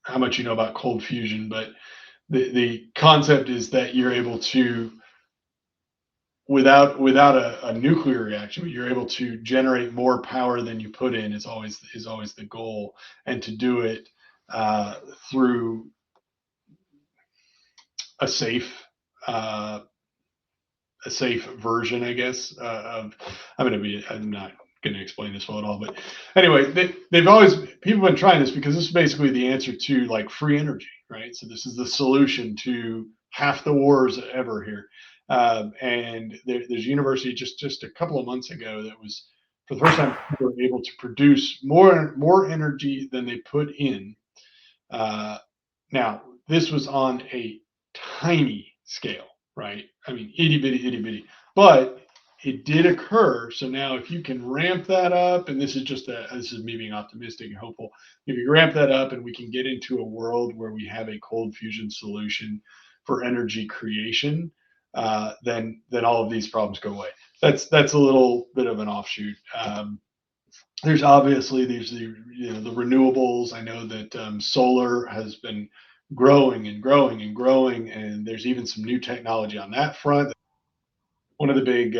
how much you know about cold fusion, but the concept is that you're able to, without a nuclear reaction, you're able to generate more power than you put in. Is always the goal, and to do it uh, through a safe uh, a safe version, I guess. Of I'm not going to explain this well at all, but anyway, they've always people have been trying this because this is basically the answer to like free energy, right? So this is the solution to half the wars ever here. And there's a university just a couple of months ago that was, for the first time, they were able to produce more energy than they put in. Uh, Now, this was on a tiny scale, right? I mean, itty bitty, but it did occur. So now, if you can ramp that up, and this is me being optimistic and hopeful, if you ramp that up and we can get into a world where we have a cold fusion solution for energy creation, then all of these problems go away. That's a little bit of an offshoot. There's obviously the renewables. I know that solar has been growing and growing and growing, and there's even some new technology on that front. One of the big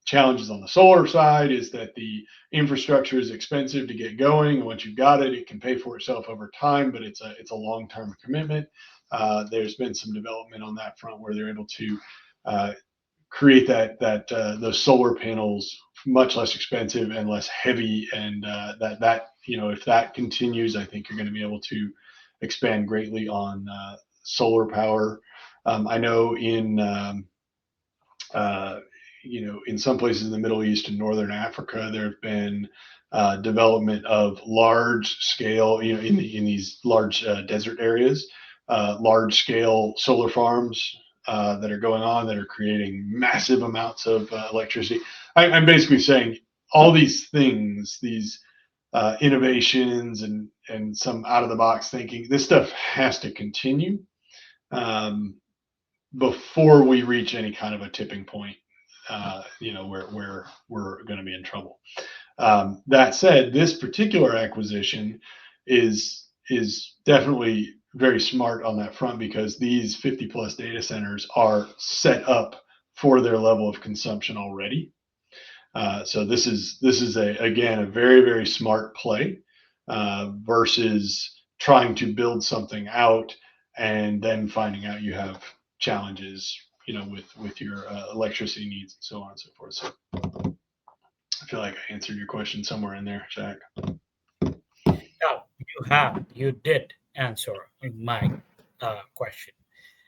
challenges on the solar side is that the infrastructure is expensive to get going, and once you've got it, it can pay for itself over time, but it's a long term commitment. There's been some development on that front where they're able to uh, create that those solar panels much less expensive and less heavy, and that if that continues, I think you're going to be able to expand greatly on solar power. I know uh, in some places in the Middle East and Northern Africa, there have been development of large scale, in these large desert areas, large scale solar farms that are going on that are creating massive amounts of electricity. I'm basically saying all these things, these innovations and some out of the box thinking, this stuff has to continue um, before we reach any kind of a tipping point, where we're going to be in trouble. That said, this particular acquisition is definitely very smart on that front because these 50 plus data centers are set up for their level of consumption already. So this is again a very very smart play versus trying to build something out and then finding out you have challenges, with your electricity needs and so on and so forth. So I feel like I answered your question somewhere in there, Shaq. Now, you did answer my question.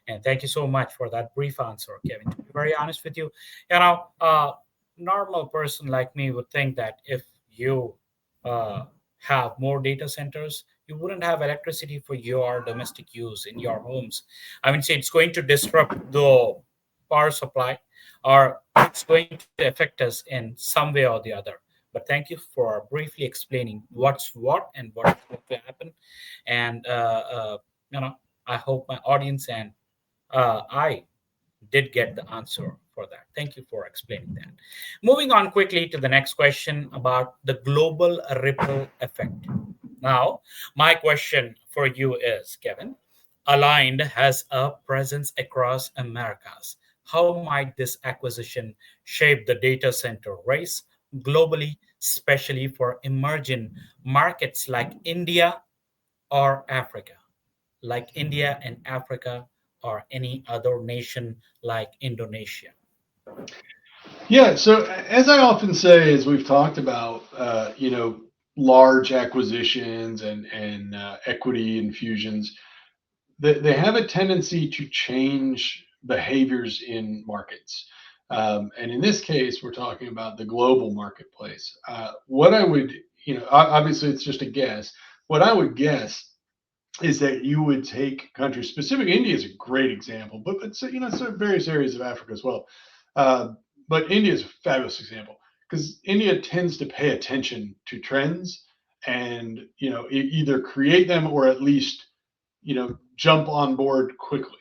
And thank you so much for that brief answer, Kevin. To be very honest with you, normal person like me would think that if you uh, have more data centers, you wouldn't have electricity for your domestic use in your homes. I mean, say it's going to disrupt the power supply, or it's going to affect us in some way or the other. But thank you for briefly explaining what's what and what's going to happen. And I hope my audience and I did get the answer for that. Thank you for explaining that. Moving on quickly to the next question about the global ripple effect. Now, my question for you is, Kevin, Aligned has a presence across Americas. How might this acquisition shape the data center race globally, especially for emerging markets like India or Africa? Like India and Africa or any other nation like Indonesia. Yeah. So as I often say, as we've talked about, large acquisitions and equity infusions, they have a tendency to change behaviors in markets. And in this case, we're talking about the global marketplace. What I would, obviously it's just a guess. What I would guess is that you would take countries specific. India is a great example, but so various areas of Africa as well. Uh, but India is a fabulous example because India tends to pay attention to trends and either create them or at least jump on board quickly.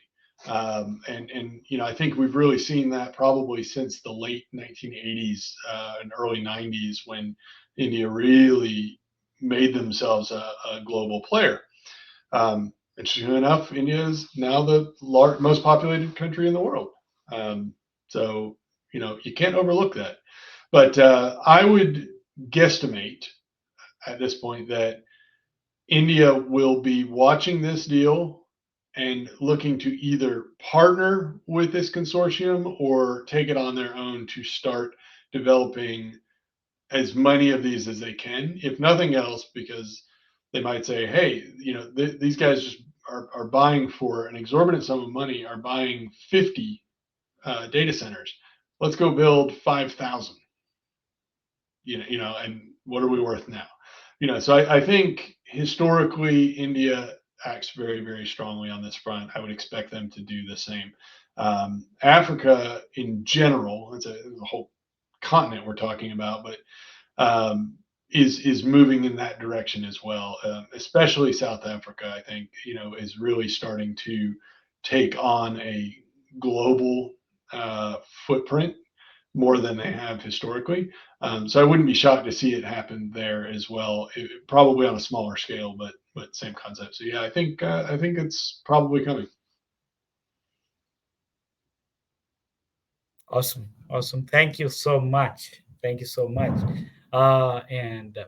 And I think we've really seen that probably since the late 1980s and early 90s when India really made themselves a global player. Interestingly enough, India is now the most populated country in the world. So you can't overlook that. But I would guesstimate at this point that India will be watching this deal and looking to either partner with this consortium or take it on their own to start developing as many of these as they can, if nothing else, because they might say, hey, these guys just are buying for an exorbitant sum of money, are buying 50 data centers. Let's go build 5,000. And what are we worth now? So I think historically India acts very, very strongly on this front. I would expect them to do the same. Africa in general, it's a whole continent we're talking about, but is moving in that direction as well. Especially South Africa, I think, is really starting to take on a global footprint more than they have historically. So I wouldn't be shocked to see it happen there as well, probably on a smaller scale, but same concept. So yeah, I think it's probably coming. Awesome. Awesome. Thank you so much. Thank you so much. And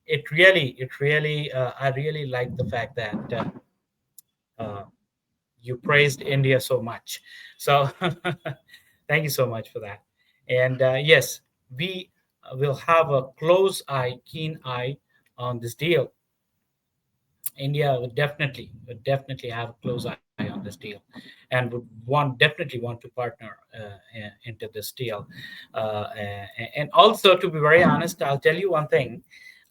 I really like the fact that uh, you praised India so much. So thank you so much for that. And yes, we will have a keen eye on this deal. India would definitely have a close eye on this deal, and would want definitely want to partner into this deal. And also, to be very honest, I'll tell you one thing.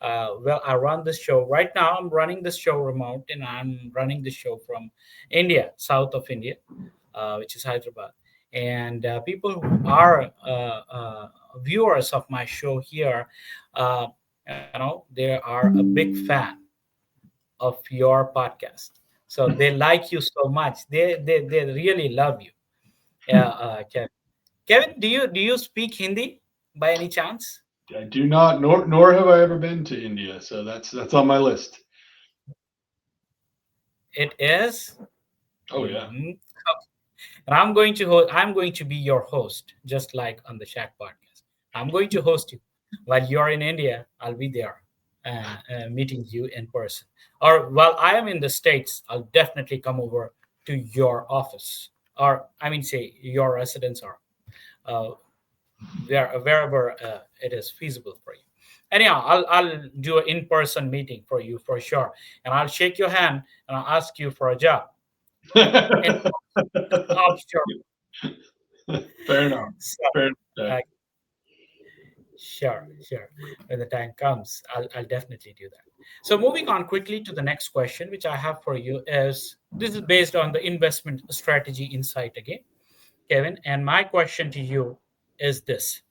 Well, I run this show right now. I'm running this show remote, and I'm running the show from India, south of India, which is Hyderabad. And people who are viewers of my show here, uh, they are a big fan of your podcast. So they like you so much. They really love you. Yeah, Kevin. Kevin, do you speak Hindi by any chance? I do not, nor have I ever been to India, so that's on my list. It is. Oh yeah. Mhm. And I'm going to be your host, just like on the SHAQ podcast. I'm going to host you while you're in India. I'll be there, meeting you in person. Or while I am in the States, I'll definitely come over to your office, or I mean, say your residence, or uh, wherever it is feasible for you. Anyhow, I'll do an in-person meeting for you for sure, and I'll shake your hand and I'll ask you for a job. And offshore. Fair enough. So, Fair enough. uh, sure. When the time comes, I'll definitely do that. So moving on quickly to the next question, which I have for you is this is based on the investment strategy insight again, Kevin. And my question to you is this: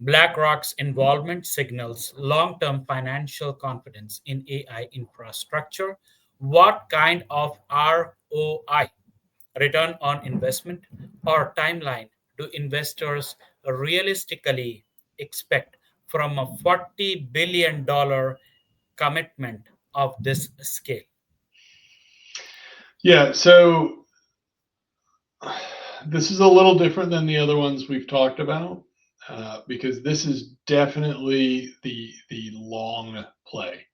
BlackRock's involvement signals long-term financial confidence in AI infrastructure. What kind of ROI, return on investment, or timeline do investors realistically expect from a $40 billion commitment of this scale? Yeah, so this is a little different than the other ones we've talked about because this is definitely the long play.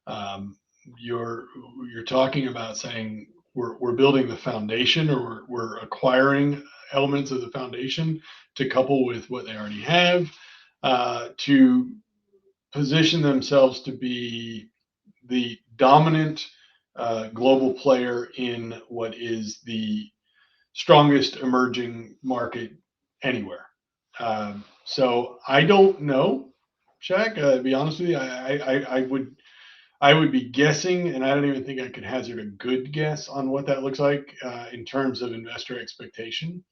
Um, you're you're talking about saying we're building the foundation, or we're acquiring elements of the foundation to couple with what they already have to position themselves to be the dominant global player in what is the strongest emerging market anywhere. So I don't know, Shaq. To be honest with you, I would be guessing, and I don't even think I could hazard a good guess on what that looks like in terms of investor expectation.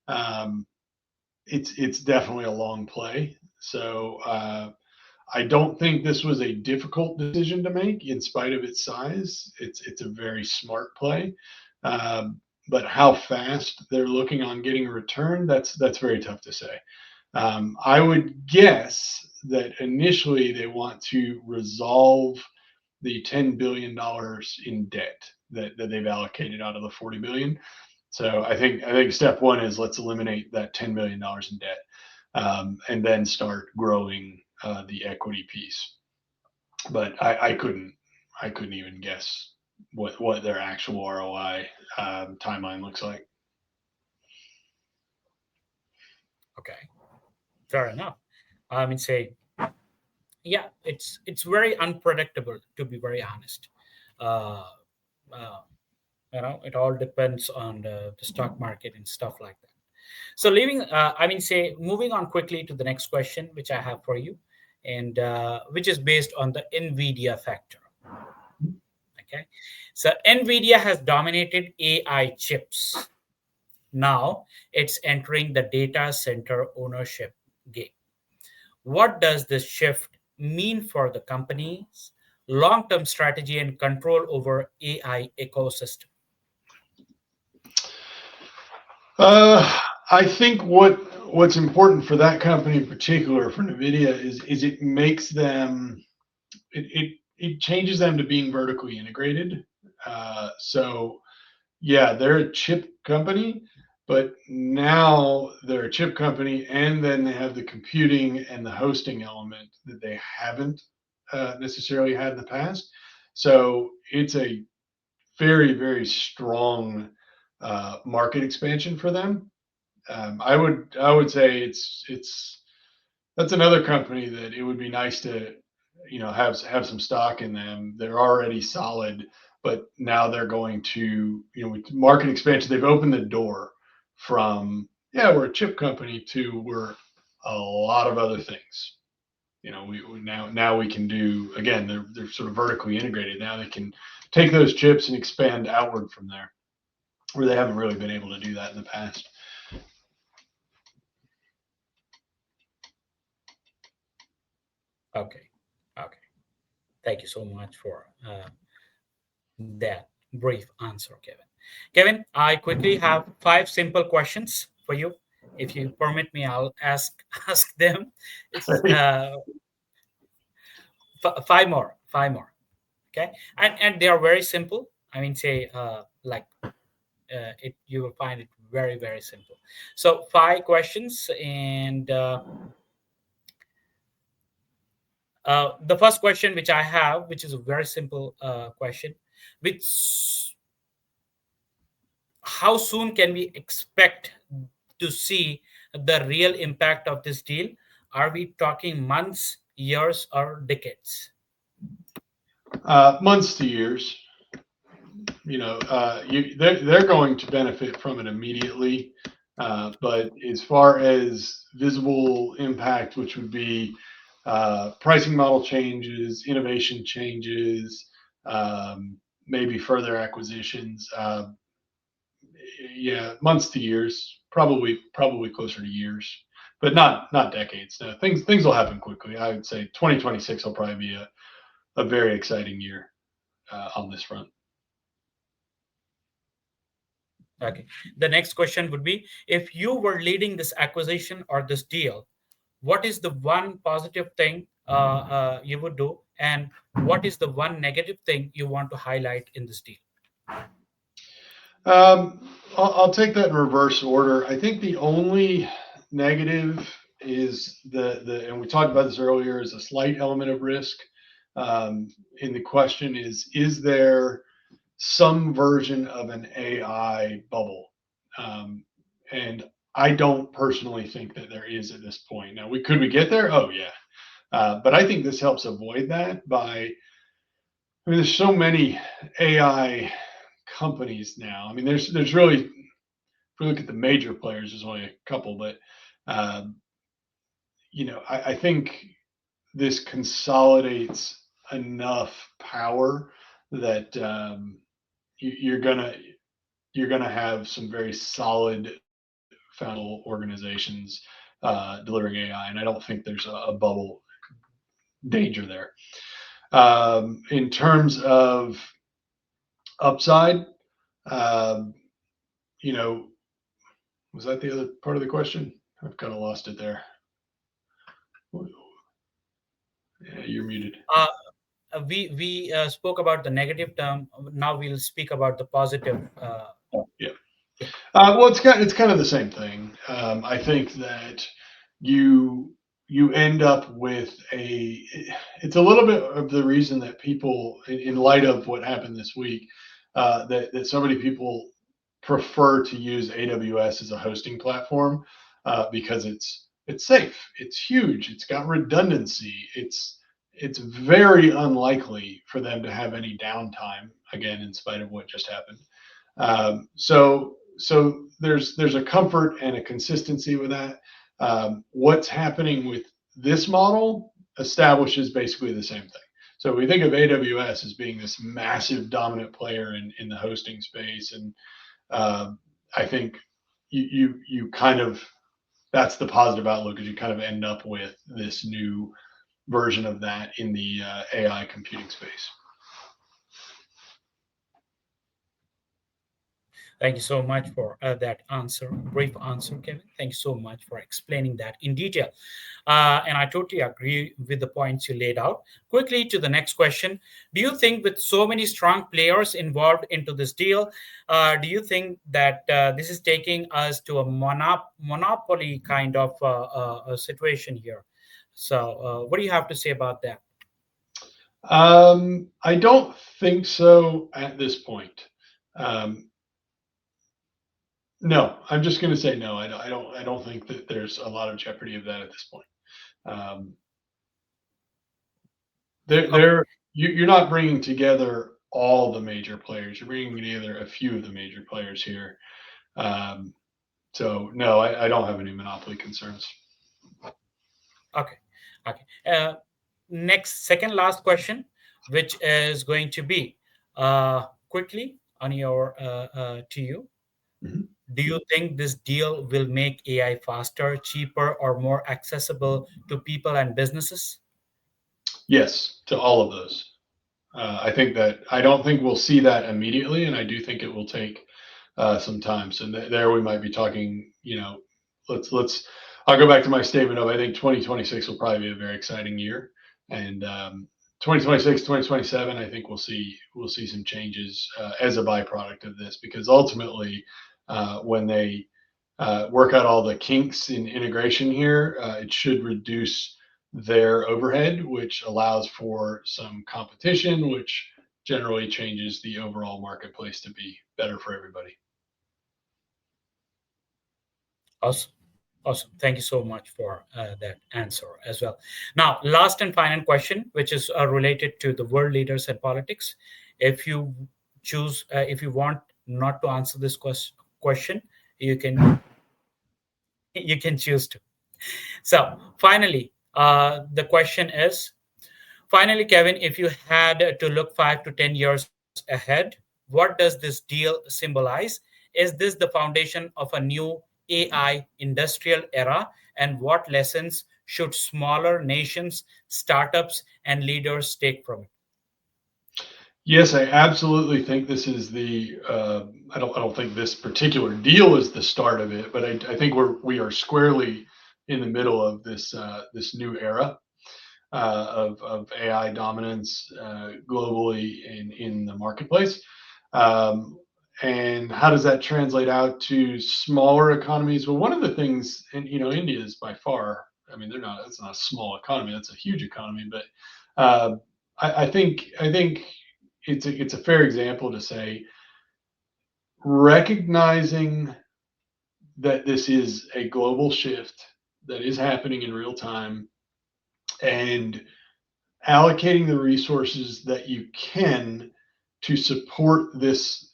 Um, it's definitely a long play. So I don't think this was a difficult decision to make, in spite of its size. It's a very smart play, but how fast they're looking on getting a return, that's very tough to say. I would guess that initially they want to resolve the $10 billion in debt that they've allocated out of the 40 billion. So I think step one is let's eliminate that $10 billion in debt, and then start growing the equity piece. But I couldn't even guess what their actual ROI timeline looks like. Okay, fair enough. I mean, say, yeah, it's very unpredictable, to be very honest. Uh, uh, it all depends on the stock market and stuff like that. So moving on quickly to the next question, which I have for you, and which is based on the NVIDIA factor. Okay, so NVIDIA has dominated AI chips. Now it's entering the data center ownership game. What does this shift mean for the company's long-term strategy and control over AI ecosystem? I think what's important for that company in particular, for Nvidia, is it makes them it changes them to being vertically integrated. So yeah, they're a chip company, but now they're a chip company, and then they have the computing and the hosting element that they haven't necessarily had in the past. So it's a very strong market expansion for them. I would say it's that's another company that it would be nice to have some stock in them. They're already solid, but now they're going to, with market expansion, they've opened the door from, yeah, we're a chip company to we're a lot of other things. We now we can do, again, they're sort of vertically integrated. Now they can take those chips and expand outward from there, where they haven't really been able to do that in the past. Okay. Okay. Thank you so much for that brief answer, Kevin. Kevin, I quickly have five simple questions for you. If you permit me, I'll ask ask them. It's five more, five more. Okay, and they are very simple. I mean, say like it, you will find it very very simple. So five questions, and the first question which I have, which is a very simple question, which how soon can we expect to see the real impact of this deal? Are we talking months, years, or decades? Months to years. They're going to benefit from it immediately. But as far as visible impact, which would be pricing model changes, innovation changes, maybe further acquisitions, yeah, months to years, probably closer to years, but not decades. No, things will happen quickly. I would say 2026 will probably be a very exciting year on this front. Okay. The next question would be, if you were leading this acquisition or this deal, what is the one positive thing you would do, and what is the one negative thing you want to highlight in this deal? I'll take that in reverse order. I think the only negative is and we talked about this earlier, is a slight element of risk. And the question is there some version of an AI bubble? And I don't personally think that there is at this point. Now, could we get there? Oh yeah. But I think this helps avoid that I mean, there's so many AI companies now. I mean, there's really, if we look at the major players, there's only a couple, but um, I think this consolidates enough power that you're gonna have some very solid foundable organizations delivering AI, and I don't think there's a bubble danger there. In terms of upside, um, you know, was that the other part of the question? I've kind of lost it there. Yeah, you're muted. Uh, we spoke about the negative term. Now we'll speak about the positive. Yeah. Yeah. Well, it's kind of the same thing. I think that you end up with it's a little bit of the reason that people, in light of what happened this week, that so many people prefer to use AWS as a hosting platform, because it's safe, it's huge, it's got redundancy, it's very unlikely for them to have any downtime, again, in spite of what just happened. So there's a comfort and a consistency with that. What's happening with this model establishes basically the same thing. So we think of AWS as being this massive dominant player in the hosting space, and I think you kind of, that's the positive outlook, is you kind of end up with this new version of that in the AI computing space. Thank you so much for that answer, brief answer, Kevin. Thank you so much for explaining that in detail. And I totally agree with the points you laid out. Quickly to the next question. Do you think, with so many strong players involved into this deal, do you think that this is taking us to a monopoly kind of a situation here? So what do you have to say about that? I don't think so at this point. Um, no, I'm just going to say no. I don't think that there's a lot of jeopardy of that at this point. Um, Okay. you're not bringing together all the major players. You're bringing together a few of the major players here. Um, so no, I don't have any monopoly concerns. Okay. Okay. Next, second last question, which is going to be quickly on your to you. Mhm. Do you think this deal will make AI faster, cheaper, or more accessible to people and businesses? Yes, to all of those. I don't think we'll see that immediately, and I do think it will take some time. So there we might be talking. Let's. I'll go back to my statement of I think 2026 will probably be a very exciting year, and 2026, 2027, I think we'll see some changes as a byproduct of this because ultimately, when they work out all the kinks in integration here, it should reduce their overhead, which allows for some competition, which generally changes the overall marketplace to be better for everybody. Awesome. Awesome. Thank you so much for that answer as well. Now, last and final question, which is related to the world leaders and politics. If you if you want not to answer this question, you can you can choose to. So, finally, the question is finally, Kevin, if you had to look 5 to 10 years ahead, what does this deal symbolize? Is this the foundation of a new AI industrial era? And what lessons should smaller nations, startups, and leaders take from it? Yes, I absolutely think this is the. I don't think this particular deal is the start of it, but I think we are squarely in the middle of this new era of AI dominance globally in the marketplace. Um, and how does that translate out to smaller economies? Well, one of the things, and India is by far, I mean, it's not a small economy, that's a huge economy, but uh, I think it's a fair example to say recognizing that this is a global shift that is happening in real time and allocating the resources that you can to support this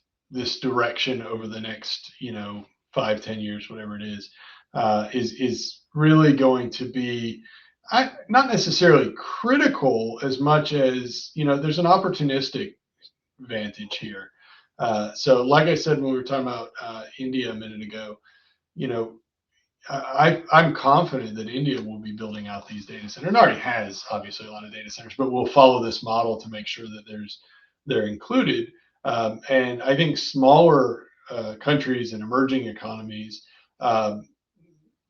direction over the next 5-10 years, whatever it is really going to be not necessarily critical as much as there's an opportunistic advantage here. So like I said when we were talking about India a minute ago, you know I'm confident that India will be building out these data centers. It already has, obviously, a lot of data centers, but we'll follow this model to make sure that they're included. And I think smaller countries and emerging economies, um,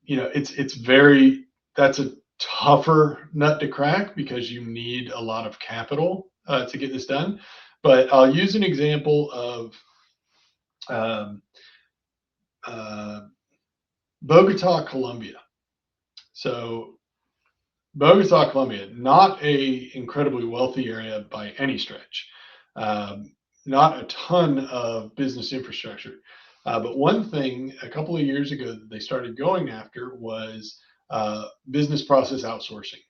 it's very that's a tougher nut to crack because you need a lot of capital to get this done. But I'll use an example of um, uh, Bogota, Colombia. So Bogota, Colombia, not a incredibly wealthy area by any stretch. Um, Not a ton of business infrastructure. But one thing a couple of years ago that they started going after was business process outsourcing,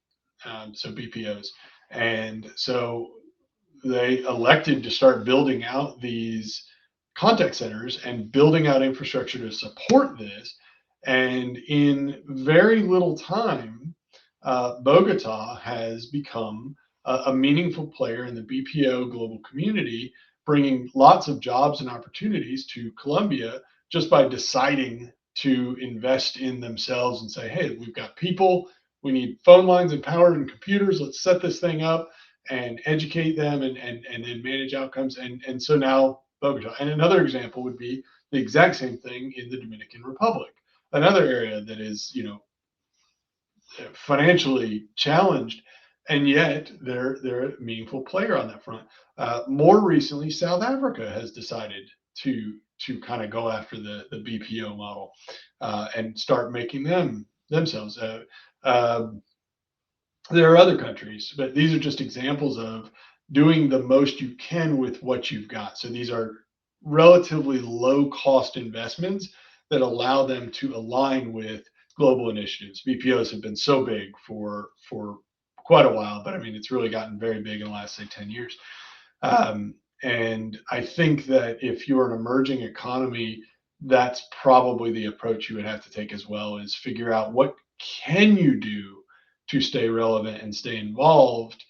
so BPOs. And so they elected to start building out these contact centers and building out infrastructure to support this. And in very little time, Bogota has become a meaningful player in the BPO global community, bringing lots of jobs and opportunities to Colombia just by deciding to invest in themselves and say, hey, we've got people, we need phone lines and power and computers, let's set this thing up and educate them and then manage outcomes. And so now Bogota. And another example would be the exact same thing in the Dominican Republic, another area that is, financially challenged, and yet they're a meaningful player on that front. More recently, South Africa has decided to kind of go after the BPO model and start making them themselves. Um there are other countries, but these are just examples of doing the most you can with what you've got. So these are relatively low cost investments that allow them to align with global initiatives. BPOs have been so big for quite a while, but I mean it's really gotten very big in the last say 10 years. And I think that if you're an emerging economy, that's probably the approach you would have to take as well, is figure out what can you do to stay relevant and stay involved,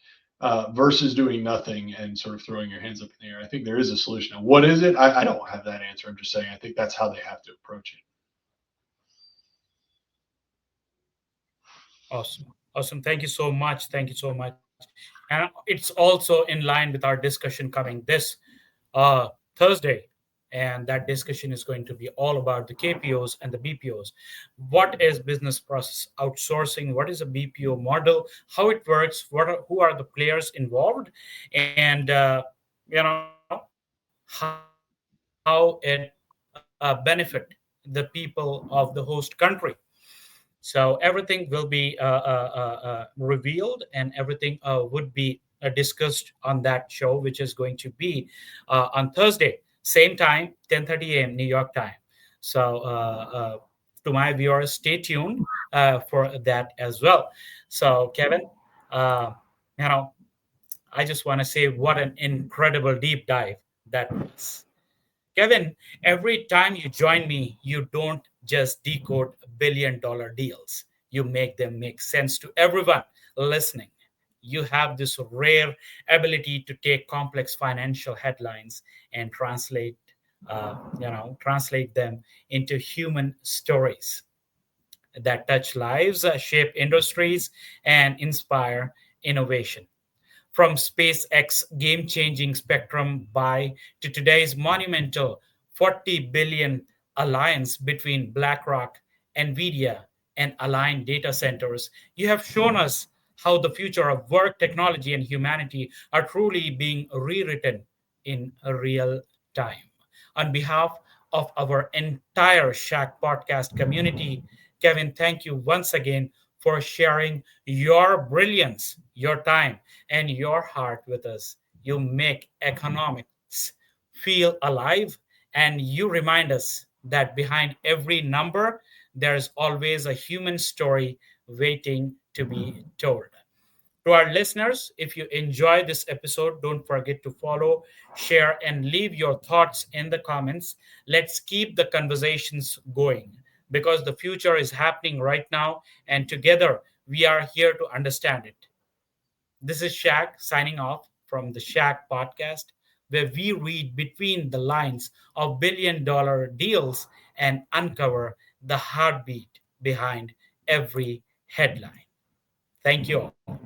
versus doing nothing and sort of throwing your hands up in the air. I think there is a solution. Now, what is it? I don't have that answer. I'm just saying I think that's how they have to approach it. Awesome. Awesome. Thank you so much. Thank you so much. And it's also in line with our discussion coming this uh, Thursday. And that discussion is going to be all about the KPOs and the BPOs. What is business process outsourcing? What is a BPO model? How it works? Who are the players involved? And, how it benefit the people of the host country. So everything will be revealed, and everything would be discussed on that show, which is going to be on Thursday, same time, 10:30 a.m. New York time. So to my viewers, stay tuned for that as well. So Kevin, uh, you know, I just want to say what an incredible deep dive that was. Kevin, every time you join me, you don't just decode billion-dollar deals. You make them make sense to everyone listening. You have this rare ability to take complex financial headlines and translate them into human stories that touch lives, shape industries, and inspire innovation. From SpaceX game changing Spectrum buy to today's monumental 40 billion alliance between BlackRock, NVIDIA, and aligned data centers, you have shown us how the future of work, technology, and humanity are truly being rewritten in real time. On behalf of our entire SHAQ podcast community, Kevin, thank you once again for sharing your brilliance, your time, and your heart with us. You make economics feel alive, and you remind us that behind every number, there's always a human story waiting to be told. To our listeners, if you enjoy this episode, don't forget to follow, share, and leave your thoughts in the comments. Let's keep the conversations going because the future is happening right now, and together we are here to understand it. This is Shaq signing off from the SHAQ podcast, where we read between the lines of billion-dollar deals and uncover the heartbeat behind every headline. Thank you all.